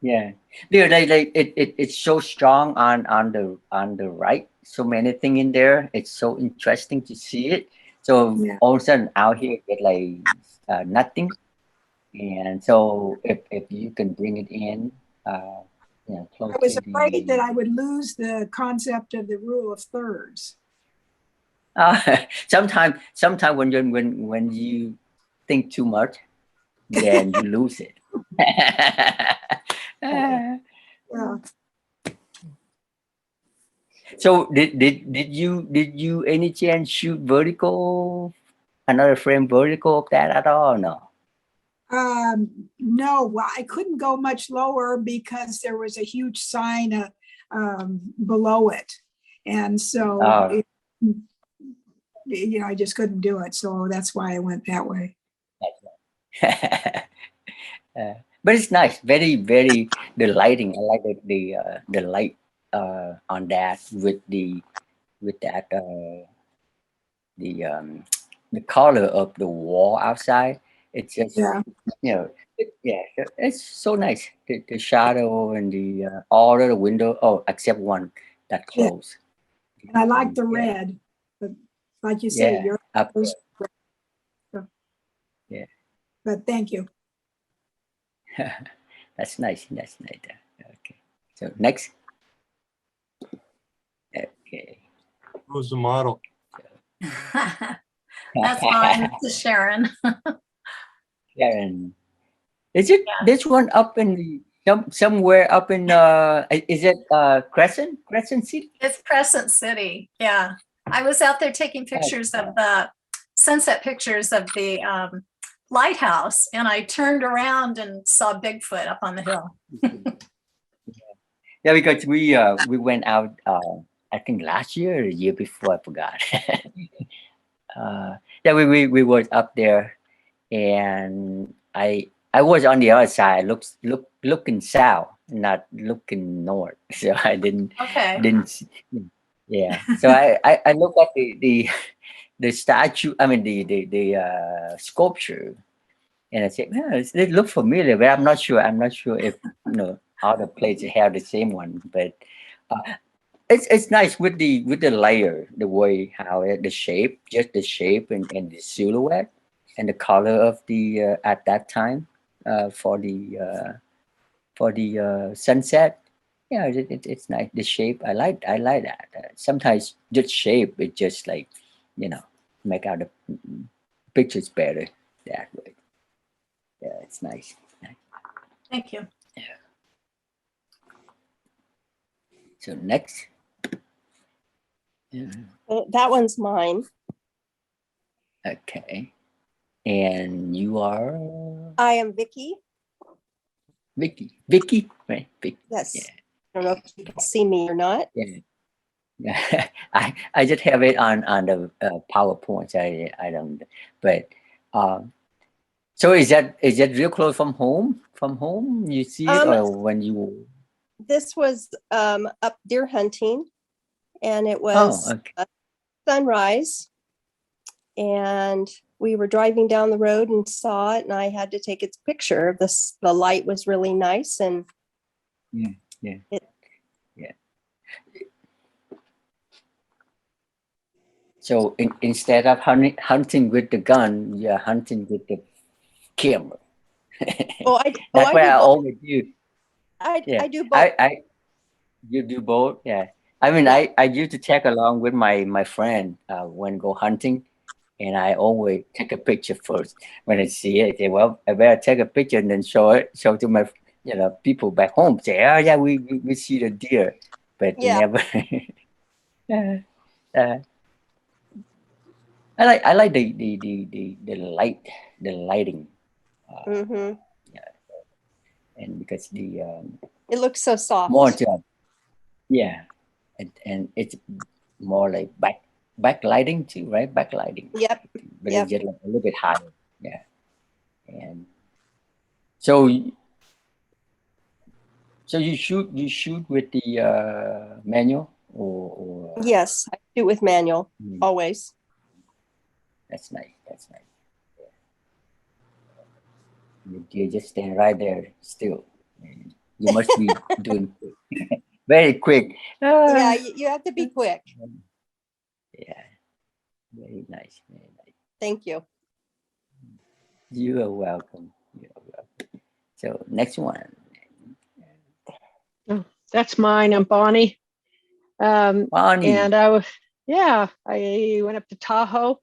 Yeah, it's so strong on the right. So many things in there. It's so interesting to see it. So all of a sudden out here get like nothing, and so if you can bring it in, close I was to afraid that I would lose the concept of the rule of thirds. Sometimes when you think too much, then you lose it. Yeah. So did you any chance shoot vertical, another frame vertical of that at all? No. No, well, I couldn't go much lower because there was a huge sign below it, and so I just couldn't do it. So that's why I went that way. But it's nice, very, very. The lighting, I like the light on that with that the color of the wall outside. It's just it's so nice. The shadow and the all of the window. Oh, except one that closed. And I like the red, but like you say, you're up there. so. Yeah. But thank you. That's nice. That's nice. Okay. So next. Okay. Who's the model? That's fine. This is Sharon. Sharon. Is it this one up in the somewhere up in is it Crescent City? It's Crescent City. Yeah. I was out there taking pictures of the sunset pictures of the lighthouse, and I turned around and saw Bigfoot up on the hill. Yeah, because we went out I think last year or the year before, I forgot. Yeah, we was up there, and I was on the other side, looking south, not looking north. So I didn't see, yeah. So I look at the statue, I mean the sculpture, and I said, yeah, it look familiar, but I'm not sure if other places have the same one. But it's nice with the layer, the way how the shape, just the shape and the silhouette and the color of the at that time for the sunset. Yeah, it's nice. The shape, I like that. Sometimes just shape, it just like make out the pictures better that way. Yeah, it's nice. Thank you. So next. Yeah. That one's mine. Okay. And you are? I am Vicky. Vicky, right? Vicky. Yes. Yeah. I don't know if you can see me or not. Yeah. Yeah. I just have it on the PowerPoint. I don't. But so is that real close from home? From home, you see it, or when you? This was up deer hunting, and it was sunrise, and we were driving down the road and saw it, and I had to take its picture. The light was really nice, and yeah. So instead of hunting with the gun, you're hunting with the camera. That's what I always do. I do both. You do both, yeah. I mean, I used to tag along with my friend when go hunting, and I always take a picture first. When I see it, I say, well, I better take a picture and then show to my people back home. Say, oh yeah, we see the deer, but never. I like the lighting. And because it looks so soft. More yeah, and it's more like backlighting too, right? Backlighting. Yep. But it's just a little bit higher. Yeah. And so you shoot with the manual or yes, I shoot with manual always. That's nice. You just stand right there still. You must be doing very quick. Yeah, you have to be quick. Yeah, very nice. Thank you. You are welcome. So next one. Oh, that's mine. I'm Bonnie. Bonnie. And I went up to Tahoe,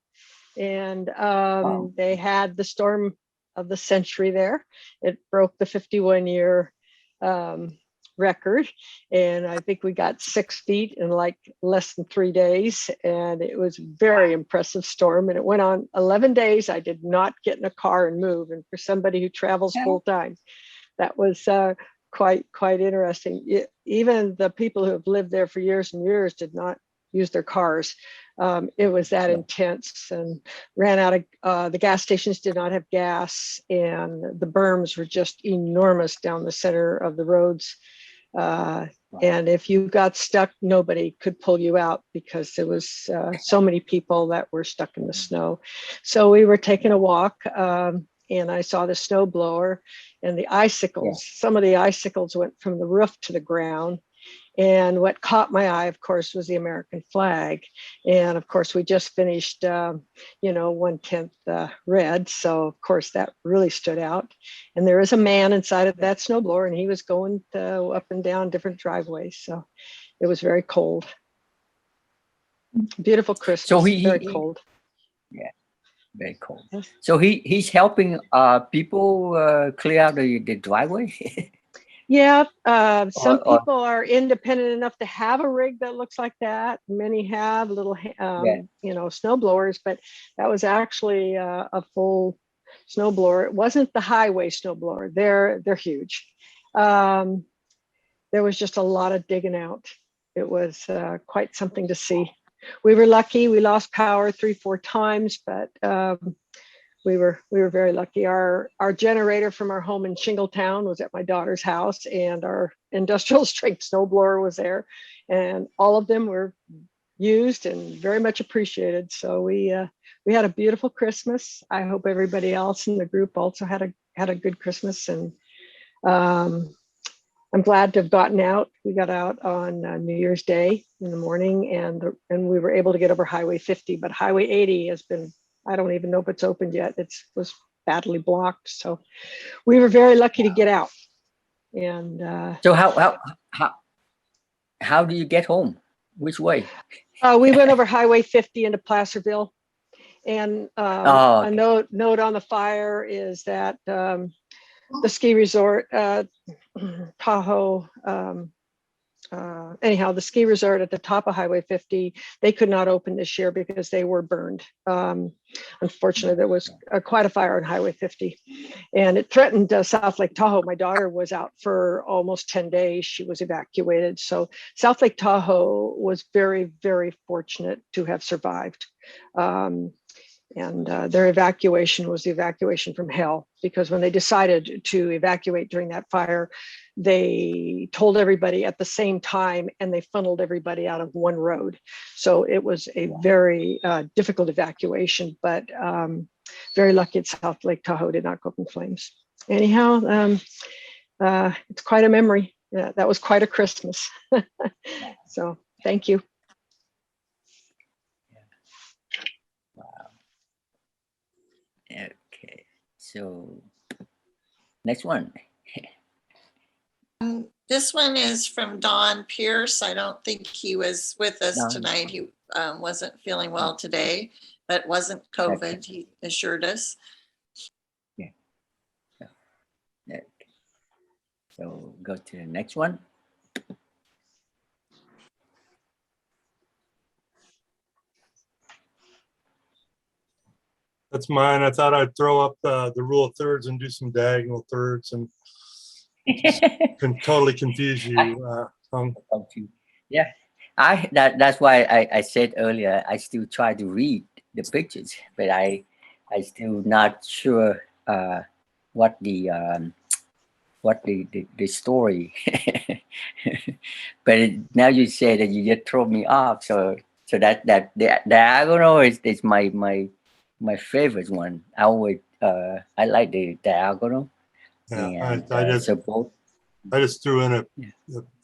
and they had the storm of the century there. It broke the 51-year record, and I think we got 6 feet in like less than 3 days, and it was a very impressive storm, and it went on 11 days. I did not get in a car and move, and for somebody who travels full time, that was quite interesting. Even the people who have lived there for years and years did not use their cars. It was that intense, and ran out of the gas stations did not have gas, and the berms were just enormous down the center of the roads. And if you got stuck, nobody could pull you out because there was so many people that were stuck in the snow. So we were taking a walk, and I saw the snow blower and the icicles. Some of the icicles went from the roof to the ground. And what caught my eye, of course, was the American flag. And of course, we just finished, 1/10 red. So of course, that really stood out. And there is a man inside of that snowblower, and he was going up and down different driveways. So it was very cold. Beautiful Christmas, So very cold. Yeah. Very cool. So he's helping people clear out the driveway. Yeah, some Or- people are independent enough to have a rig that looks like that. Many have little, you know, snow blowers, but that was actually a full snow blower. It wasn't the highway snow blower. They're huge. There was just a lot of digging out. It was quite something to see. We were lucky. We lost power 3-4 times, but we were very lucky. Our generator from our home in Shingletown was at my daughter's house, and our industrial strength snowblower was there, and all of them were used and very much appreciated. So we had a beautiful Christmas. I hope everybody else in the group also had a good Christmas, and I'm glad to have gotten out. We got out on New Year's Day in the morning, and we were able to get over Highway 50, but Highway 80 has been, I don't even know if it's opened yet. It was badly blocked. So we were very lucky to get out. And so how do you get home? Which way? We went over Highway 50 into Placerville. And okay. a note on the fire is that the ski resort, Tahoe, anyhow, the ski resort at the top of Highway 50, they could not open this year because they were burned. Unfortunately, there was quite a fire on Highway 50, and it threatened South Lake Tahoe. My daughter was out for almost 10 days. She was evacuated. So South Lake Tahoe was very, very fortunate to have survived. And their evacuation was the evacuation from hell, because when they decided to evacuate during that fire, they told everybody at the same time, and they funneled everybody out of one road. So it was a very difficult evacuation, but very lucky that South Lake Tahoe did not go up in flames. Anyhow, it's quite a memory. Yeah, that was quite a Christmas. So thank you. Okay, so next one. This one is from Don Pierce. I don't think he was with us tonight. He wasn't feeling well today, but wasn't COVID, okay. He assured us. Yeah. Okay. So go to the next one. That's mine. I thought I'd throw up the rule of thirds and do some diagonal thirds, and can totally confuse you. Yeah, that's why I said earlier I still try to read the pictures, but I still not sure what the story. But now you say that you just throw me off, so that the diagonal is my favorite one. I always I like the diagonal. Yeah, and, I just threw in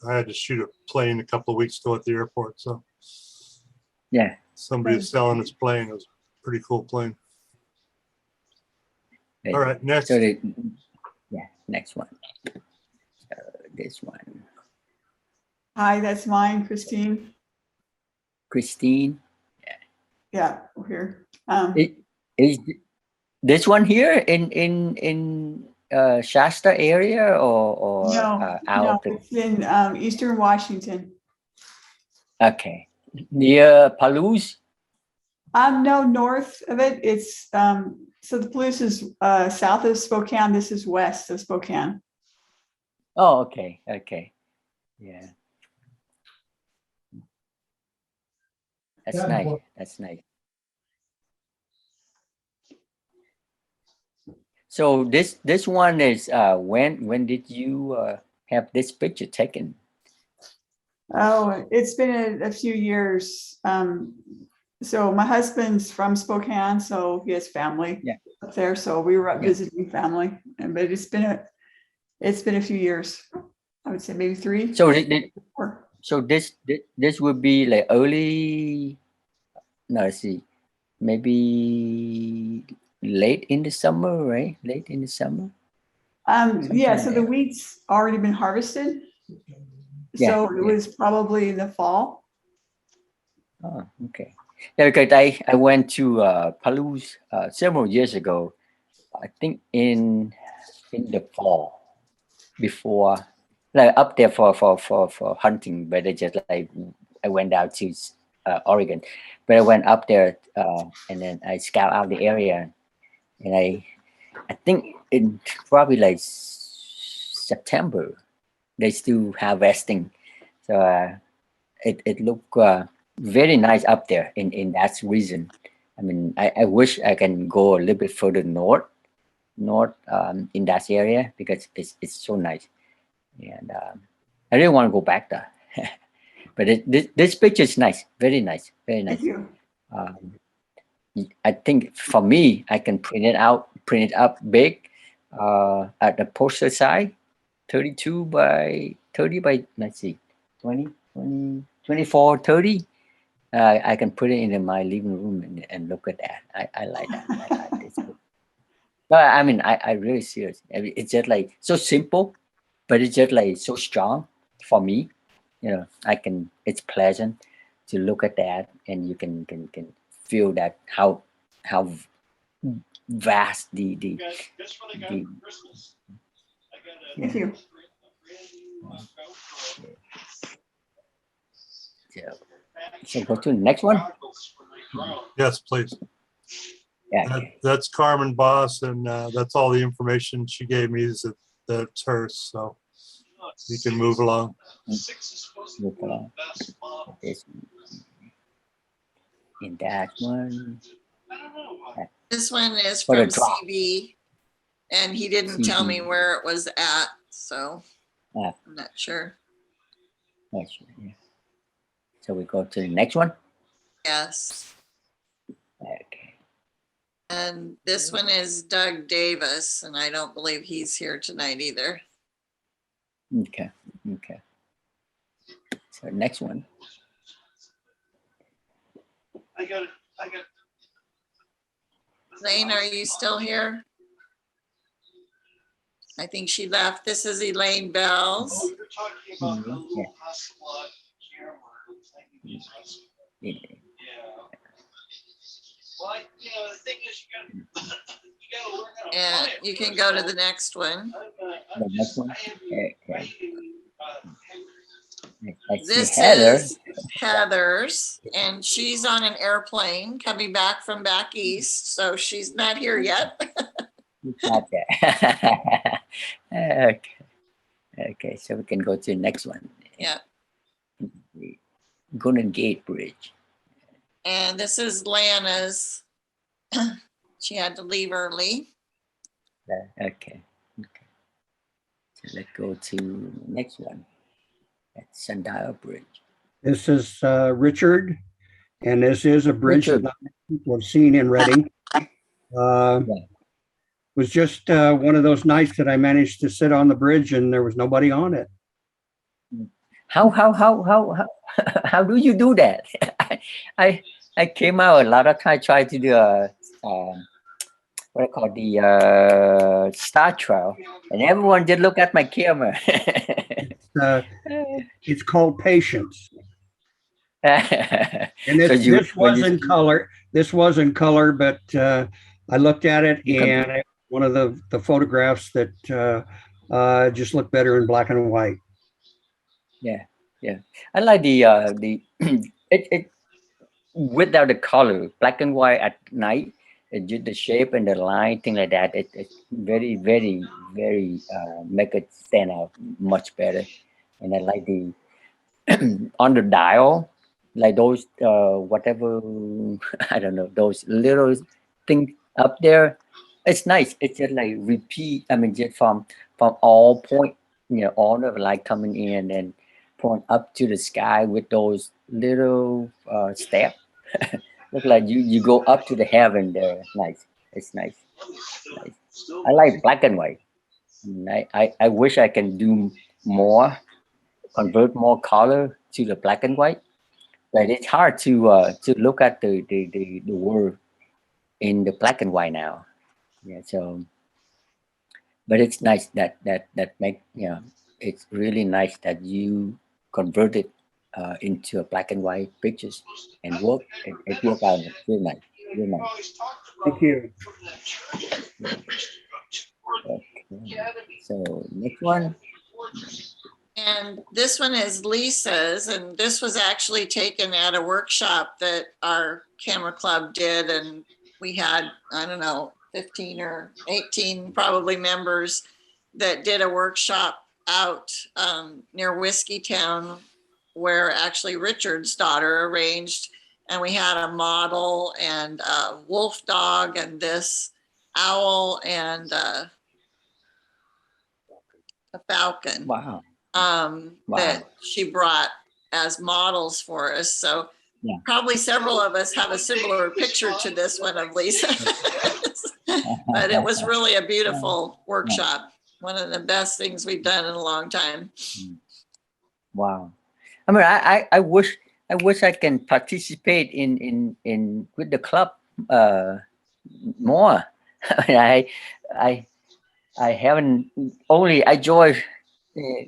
I had to shoot a plane a couple of weeks ago at the airport. So yeah, somebody was selling this plane. It was a pretty cool plane. All right, next. So next one. This one. Hi, that's mine, Christine. Christine. Yeah, we're here. Is this one here in Shasta area or no, out? No, it's in Eastern Washington. Okay, near Palouse. No, north of it. It's so the Palouse is south of Spokane. This is west of Spokane. Oh, okay, yeah. That's nice. That's nice. So this one is when did you have this picture taken? Oh, it's been a few years. So my husband's from Spokane, so he has family up there. So we were up visiting family, but it's been a few years. I would say maybe 3. So this would be like early. No, let's see, maybe late in the summer, right? Late in the summer. Yeah. So the wheat's already been harvested. Yeah, so it was probably in the fall. Oh, okay. Yeah, because I went to Palouse several years ago. I think in the fall, before, like up there for hunting, but I just like I went down to Oregon, but I went up there and then I scout out the area, and I think in probably like September they still harvesting, so it looked very nice up there in that region. I mean, I wish I can go a little bit further north in that area because it's so nice, and I really want to go back there. But this picture is nice, very nice, very nice. Thank you. I think for me, I can print it up big at the poster size, 32 by 30 by, let's see, 20, 24, 30. I can put it in my living room and look at that. I like that. I like this book. But I mean, I really serious. I mean, it's just like so simple, but it's just like so strong for me. You know, it's pleasant to look at that, and you can feel that how vast the Thank you. So go to the next one. Yes, please. Yeah. That's Carmen Boss, and that's all the information she gave me is that's hers. So you can move along. Move along. In that one. This one is For the from drop. CB, and he didn't tell me CB. where it was at, so Ah, I'm not sure. that's right, yeah. So we go to the next one. Yes. Okay. And this one is Doug Davis, and I don't believe he's here tonight either. Okay. Okay. So next one. I got. Zane, are you still here? I think she left. This is Elaine Bells. Oh, you're talking about a Yeah. little Hasselblad camera. Yeah. Yeah. Well, you know, the thing is, you gotta learn how to And play it. you can go to the next one. The next one. Okay. I see This Heather. is Heather's, and she's on an airplane coming back from back east, so she's not here yet. Okay. Okay. Okay. So we can go to the next one. Yeah. Golden Gate Bridge. And this is Lana's. She had to leave early. Okay. Okay. So let's go to the next one. That's Sundial Bridge. This is Richard, and this is a bridge that Richard. not many people have seen in Reading. Was just one of those nights that I managed to sit on the bridge and there was nobody on it. How do you do that? I came out a lot of times, tried to do a what I call the star trail, and everyone just look at my camera. It's called patience. And So this was in color. This was in color, but I looked at it and it was one of the photographs that just looked better in black and white. Yeah, yeah. I like the it without the color, black and white at night. Just the shape and the line, thing like that. It's very, very, very make it stand out much better. And I like the on the dial, like those whatever I don't know, those little things up there. It's nice. It's just like repeat. I mean, just from all point, you know, all the light coming in and point up to the sky with those little steps. Look like you go up to the heaven there. Nice. It's nice. Nice. I like black and white. I wish I can do more, convert more color to the black and white, but it's hard to look at the world in the black and white now. Yeah. So, but it's nice that make, you know, it's really nice that you converted into a black and white pictures and work. It worked out really nice. Really nice. Thank you. Okay. So next one. And this one is Lisa's, and this was actually taken at a workshop that our camera club did, and we had, I don't know, 15 or 18 probably members that did a workshop out near Whiskey Town, where actually Richard's daughter arranged, and we had a model and a wolf dog and this owl and a falcon. Wow. That she brought as models for us. So yeah. Probably several of us have a similar picture to this one of Lisa. But it was really a beautiful workshop. One of the best things we've done in a long time. Wow. I mean, I wish I can participate in with the club more. I mean, I haven't, only I joined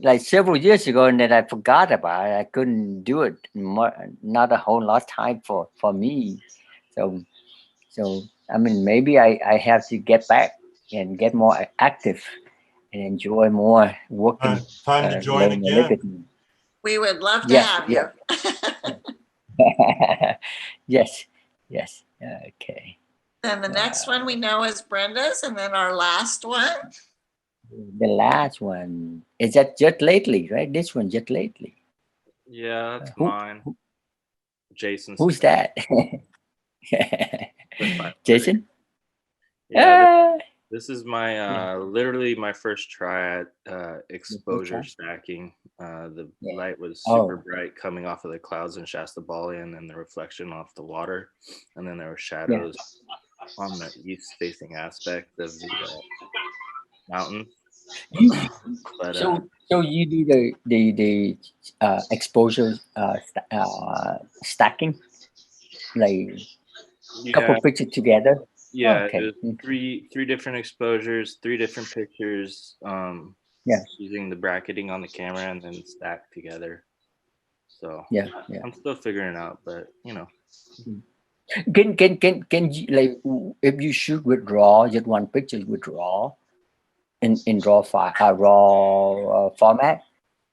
like several years ago, and then I forgot about it. I couldn't do it. Not a whole lot of time for me. So I mean, maybe I have to get back and get more active and enjoy more working. Time to join again. We would love to have you. Yes. Okay. And the next one we know is Brenda's, and then our last one. The last one is that just lately, right? This one just lately. Yeah, that's mine. Jason's. Who's that? Jason? Yeah, this is my literally my first try at exposure stacking. The light was super bright coming off of the clouds in Shasta Bali, and then the reflection off the water, and then there were shadows on the east facing aspect of the mountain. But, so you do the exposure stacking, like a couple pictures together. Yeah, okay. Three different exposures, 3 different pictures. Using the bracketing on the camera and then stacked together. So yeah, I'm still figuring it out, but you know. Can you, like, if you shoot with RAW, just one picture with RAW, in RAW format,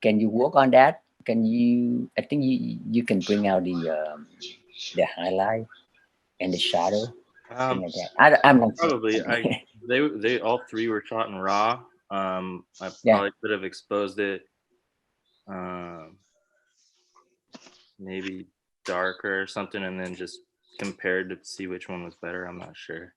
can you work on that? Can you? I think you can bring out the highlight and the shadow. Like that. I'm not probably. They all 3 were shot in RAW. I probably could have exposed it, maybe darker or something, and then just compared to see which one was better. I'm not sure.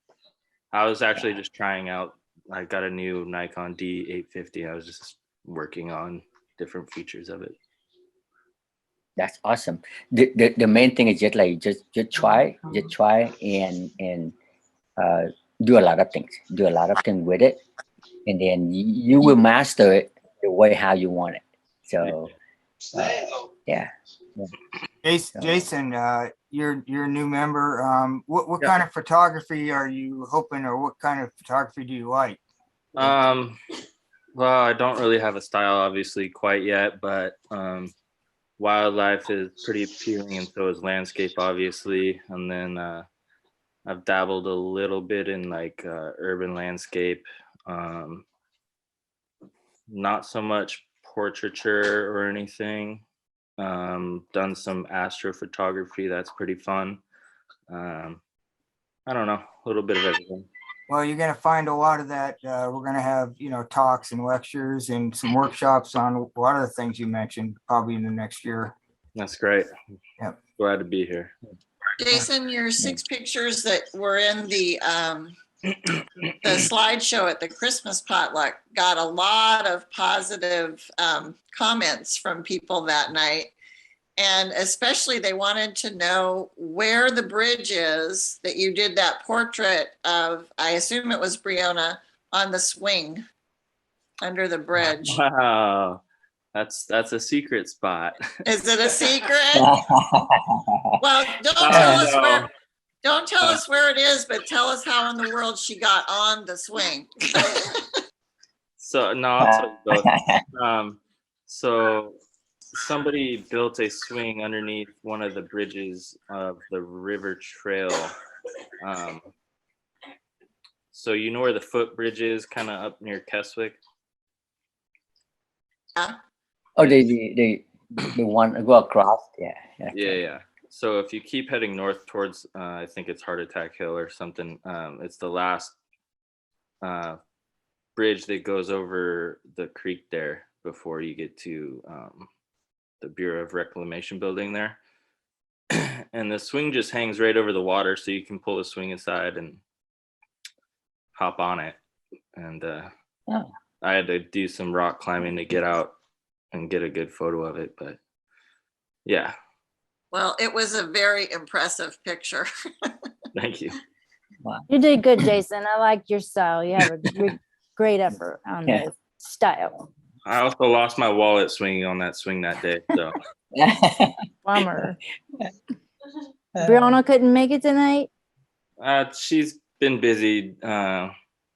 I was actually just trying out. I got a new Nikon D850. I was just working on different features of it. That's awesome. The main thing is just like just try and do a lot of things. Do a lot of things with it, and then you will master it the way how you want it. So yeah. Jason, you're a new member. What kind of photography are you hoping, or what kind of photography do you like? Well, I don't really have a style, obviously, quite yet, but wildlife is pretty appealing, and so is landscape, obviously. And then I've dabbled a little bit in like urban landscape, not so much portraiture or anything. Done some astrophotography. That's pretty fun. I don't know, a little bit of everything. Well, you're going to find a lot of that. We're going to have, talks and lectures and some workshops on a lot of the things you mentioned, probably in the next year. That's great. Yep. Glad to be here. Jason, your 6 pictures that were in the slideshow at the Christmas potluck got a lot of positive comments from people that night. And especially they wanted to know where the bridge is that you did that portrait of. I assume it was Brianna on the swing under the bridge. Wow. That's a secret spot. Is it a secret? Well, don't tell us where it is, but tell us how in the world she got on the swing. So no, I'll tell you both. So somebody built a swing underneath one of the bridges of the river trail. So you know where the footbridge is, kind of up near Keswick? Oh, the one go across. Yeah. Yeah. So if you keep heading north towards, I think it's Heart Attack Hill or something. It's the last bridge that goes over the creek there before you get to the Bureau of Reclamation building there. And the swing just hangs right over the water, so you can pull the swing aside and hop on it. And I had to do some rock climbing to get out and get a good photo of it, but yeah. Well, it was a very impressive picture. Thank you. Wow. You did good, Jason. I like your style. You have a great effort on the style. I also lost my wallet swinging on that swing that day, so. Bummer. Brianna couldn't make it tonight? She's been busy.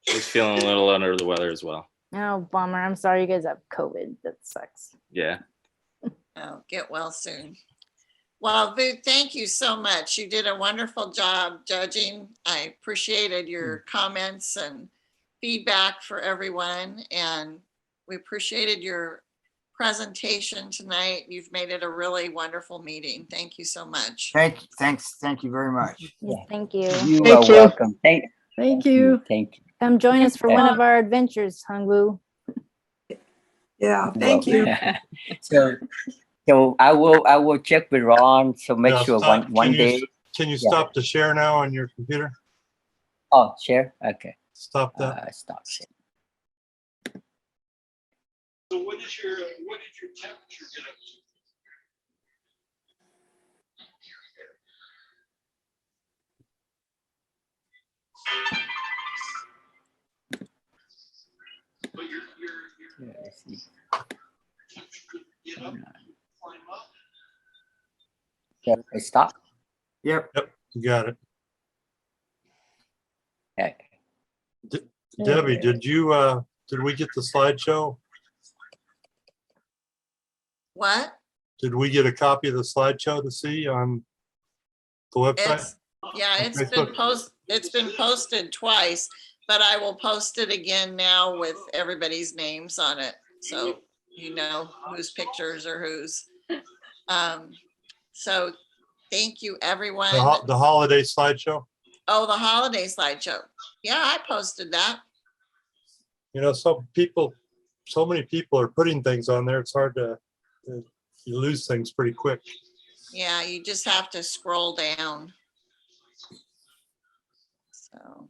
She's feeling a little under the weather as well. Oh, bummer. I'm sorry you guys have COVID. That sucks. Yeah. Oh, get well soon. Well, Vu, thank you so much. You did a wonderful job judging. I appreciated your comments and feedback for everyone, and we appreciated your presentation tonight. You've made it a really wonderful meeting. Thank you so much. Thank you very much. Yes, thank you. You are welcome. Thank you. Thank you. Come join us for one of our adventures, Hung Vu. Yeah, thank you. So I will check with Ron. So make Now sure stop. one day. Can you stop the share now on your computer? Oh, share. Okay. Stop that. Stop share. So what is your temperature get up to? But your Yeah, let's see. temperature get up, climb up. Yeah, stop. Yep. You got it. Okay. Debbie, did we get the slideshow? What? Did we get a copy of the slideshow to see on the website? It's been posted twice, but I will post it again now with everybody's names on it. So you know whose pictures are whose. So thank you, everyone. The holiday slideshow? Oh, the holiday slideshow. Yeah, I posted that. You know, so many people are putting things on there. It's hard to, you lose things pretty quick. Yeah, you just have to scroll down. So.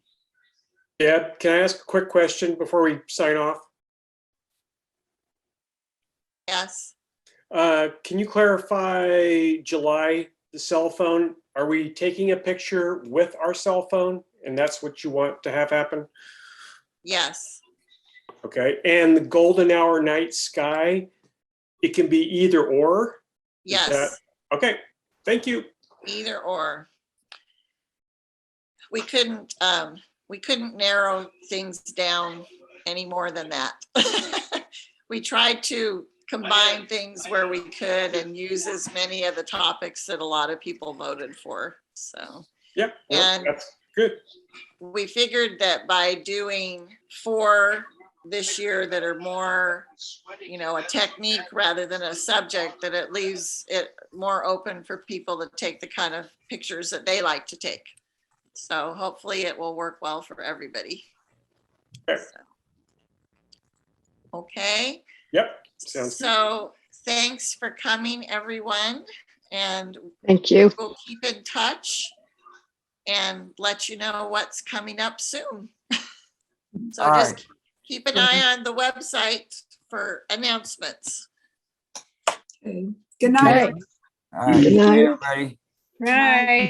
Deb, can I ask a quick question before we sign off? Yes. Can you clarify July, the cell phone? Are we taking a picture with our cell phone and that's what you want to have happen? Yes. Okay. And the golden hour night sky, it can be either or? Yes. Okay. Thank you. Either or. We couldn't narrow things down any more than that. We tried to combine things where we could and use as many of the topics that a lot of people voted for. So, yep, and that's good. We figured that by doing 4 this year that are more, you know, a technique rather than a subject, that it leaves it more open for people to take the kind of pictures that they like to take. So hopefully it will work well for everybody. Okay. Okay. Yep. Sounds good. So thanks for coming, everyone. And thank you. We'll keep in touch and let you know what's coming up soon. So All just right. keep an eye on the website for announcements. Okay. Good night. All right. Good night. Everybody. Right.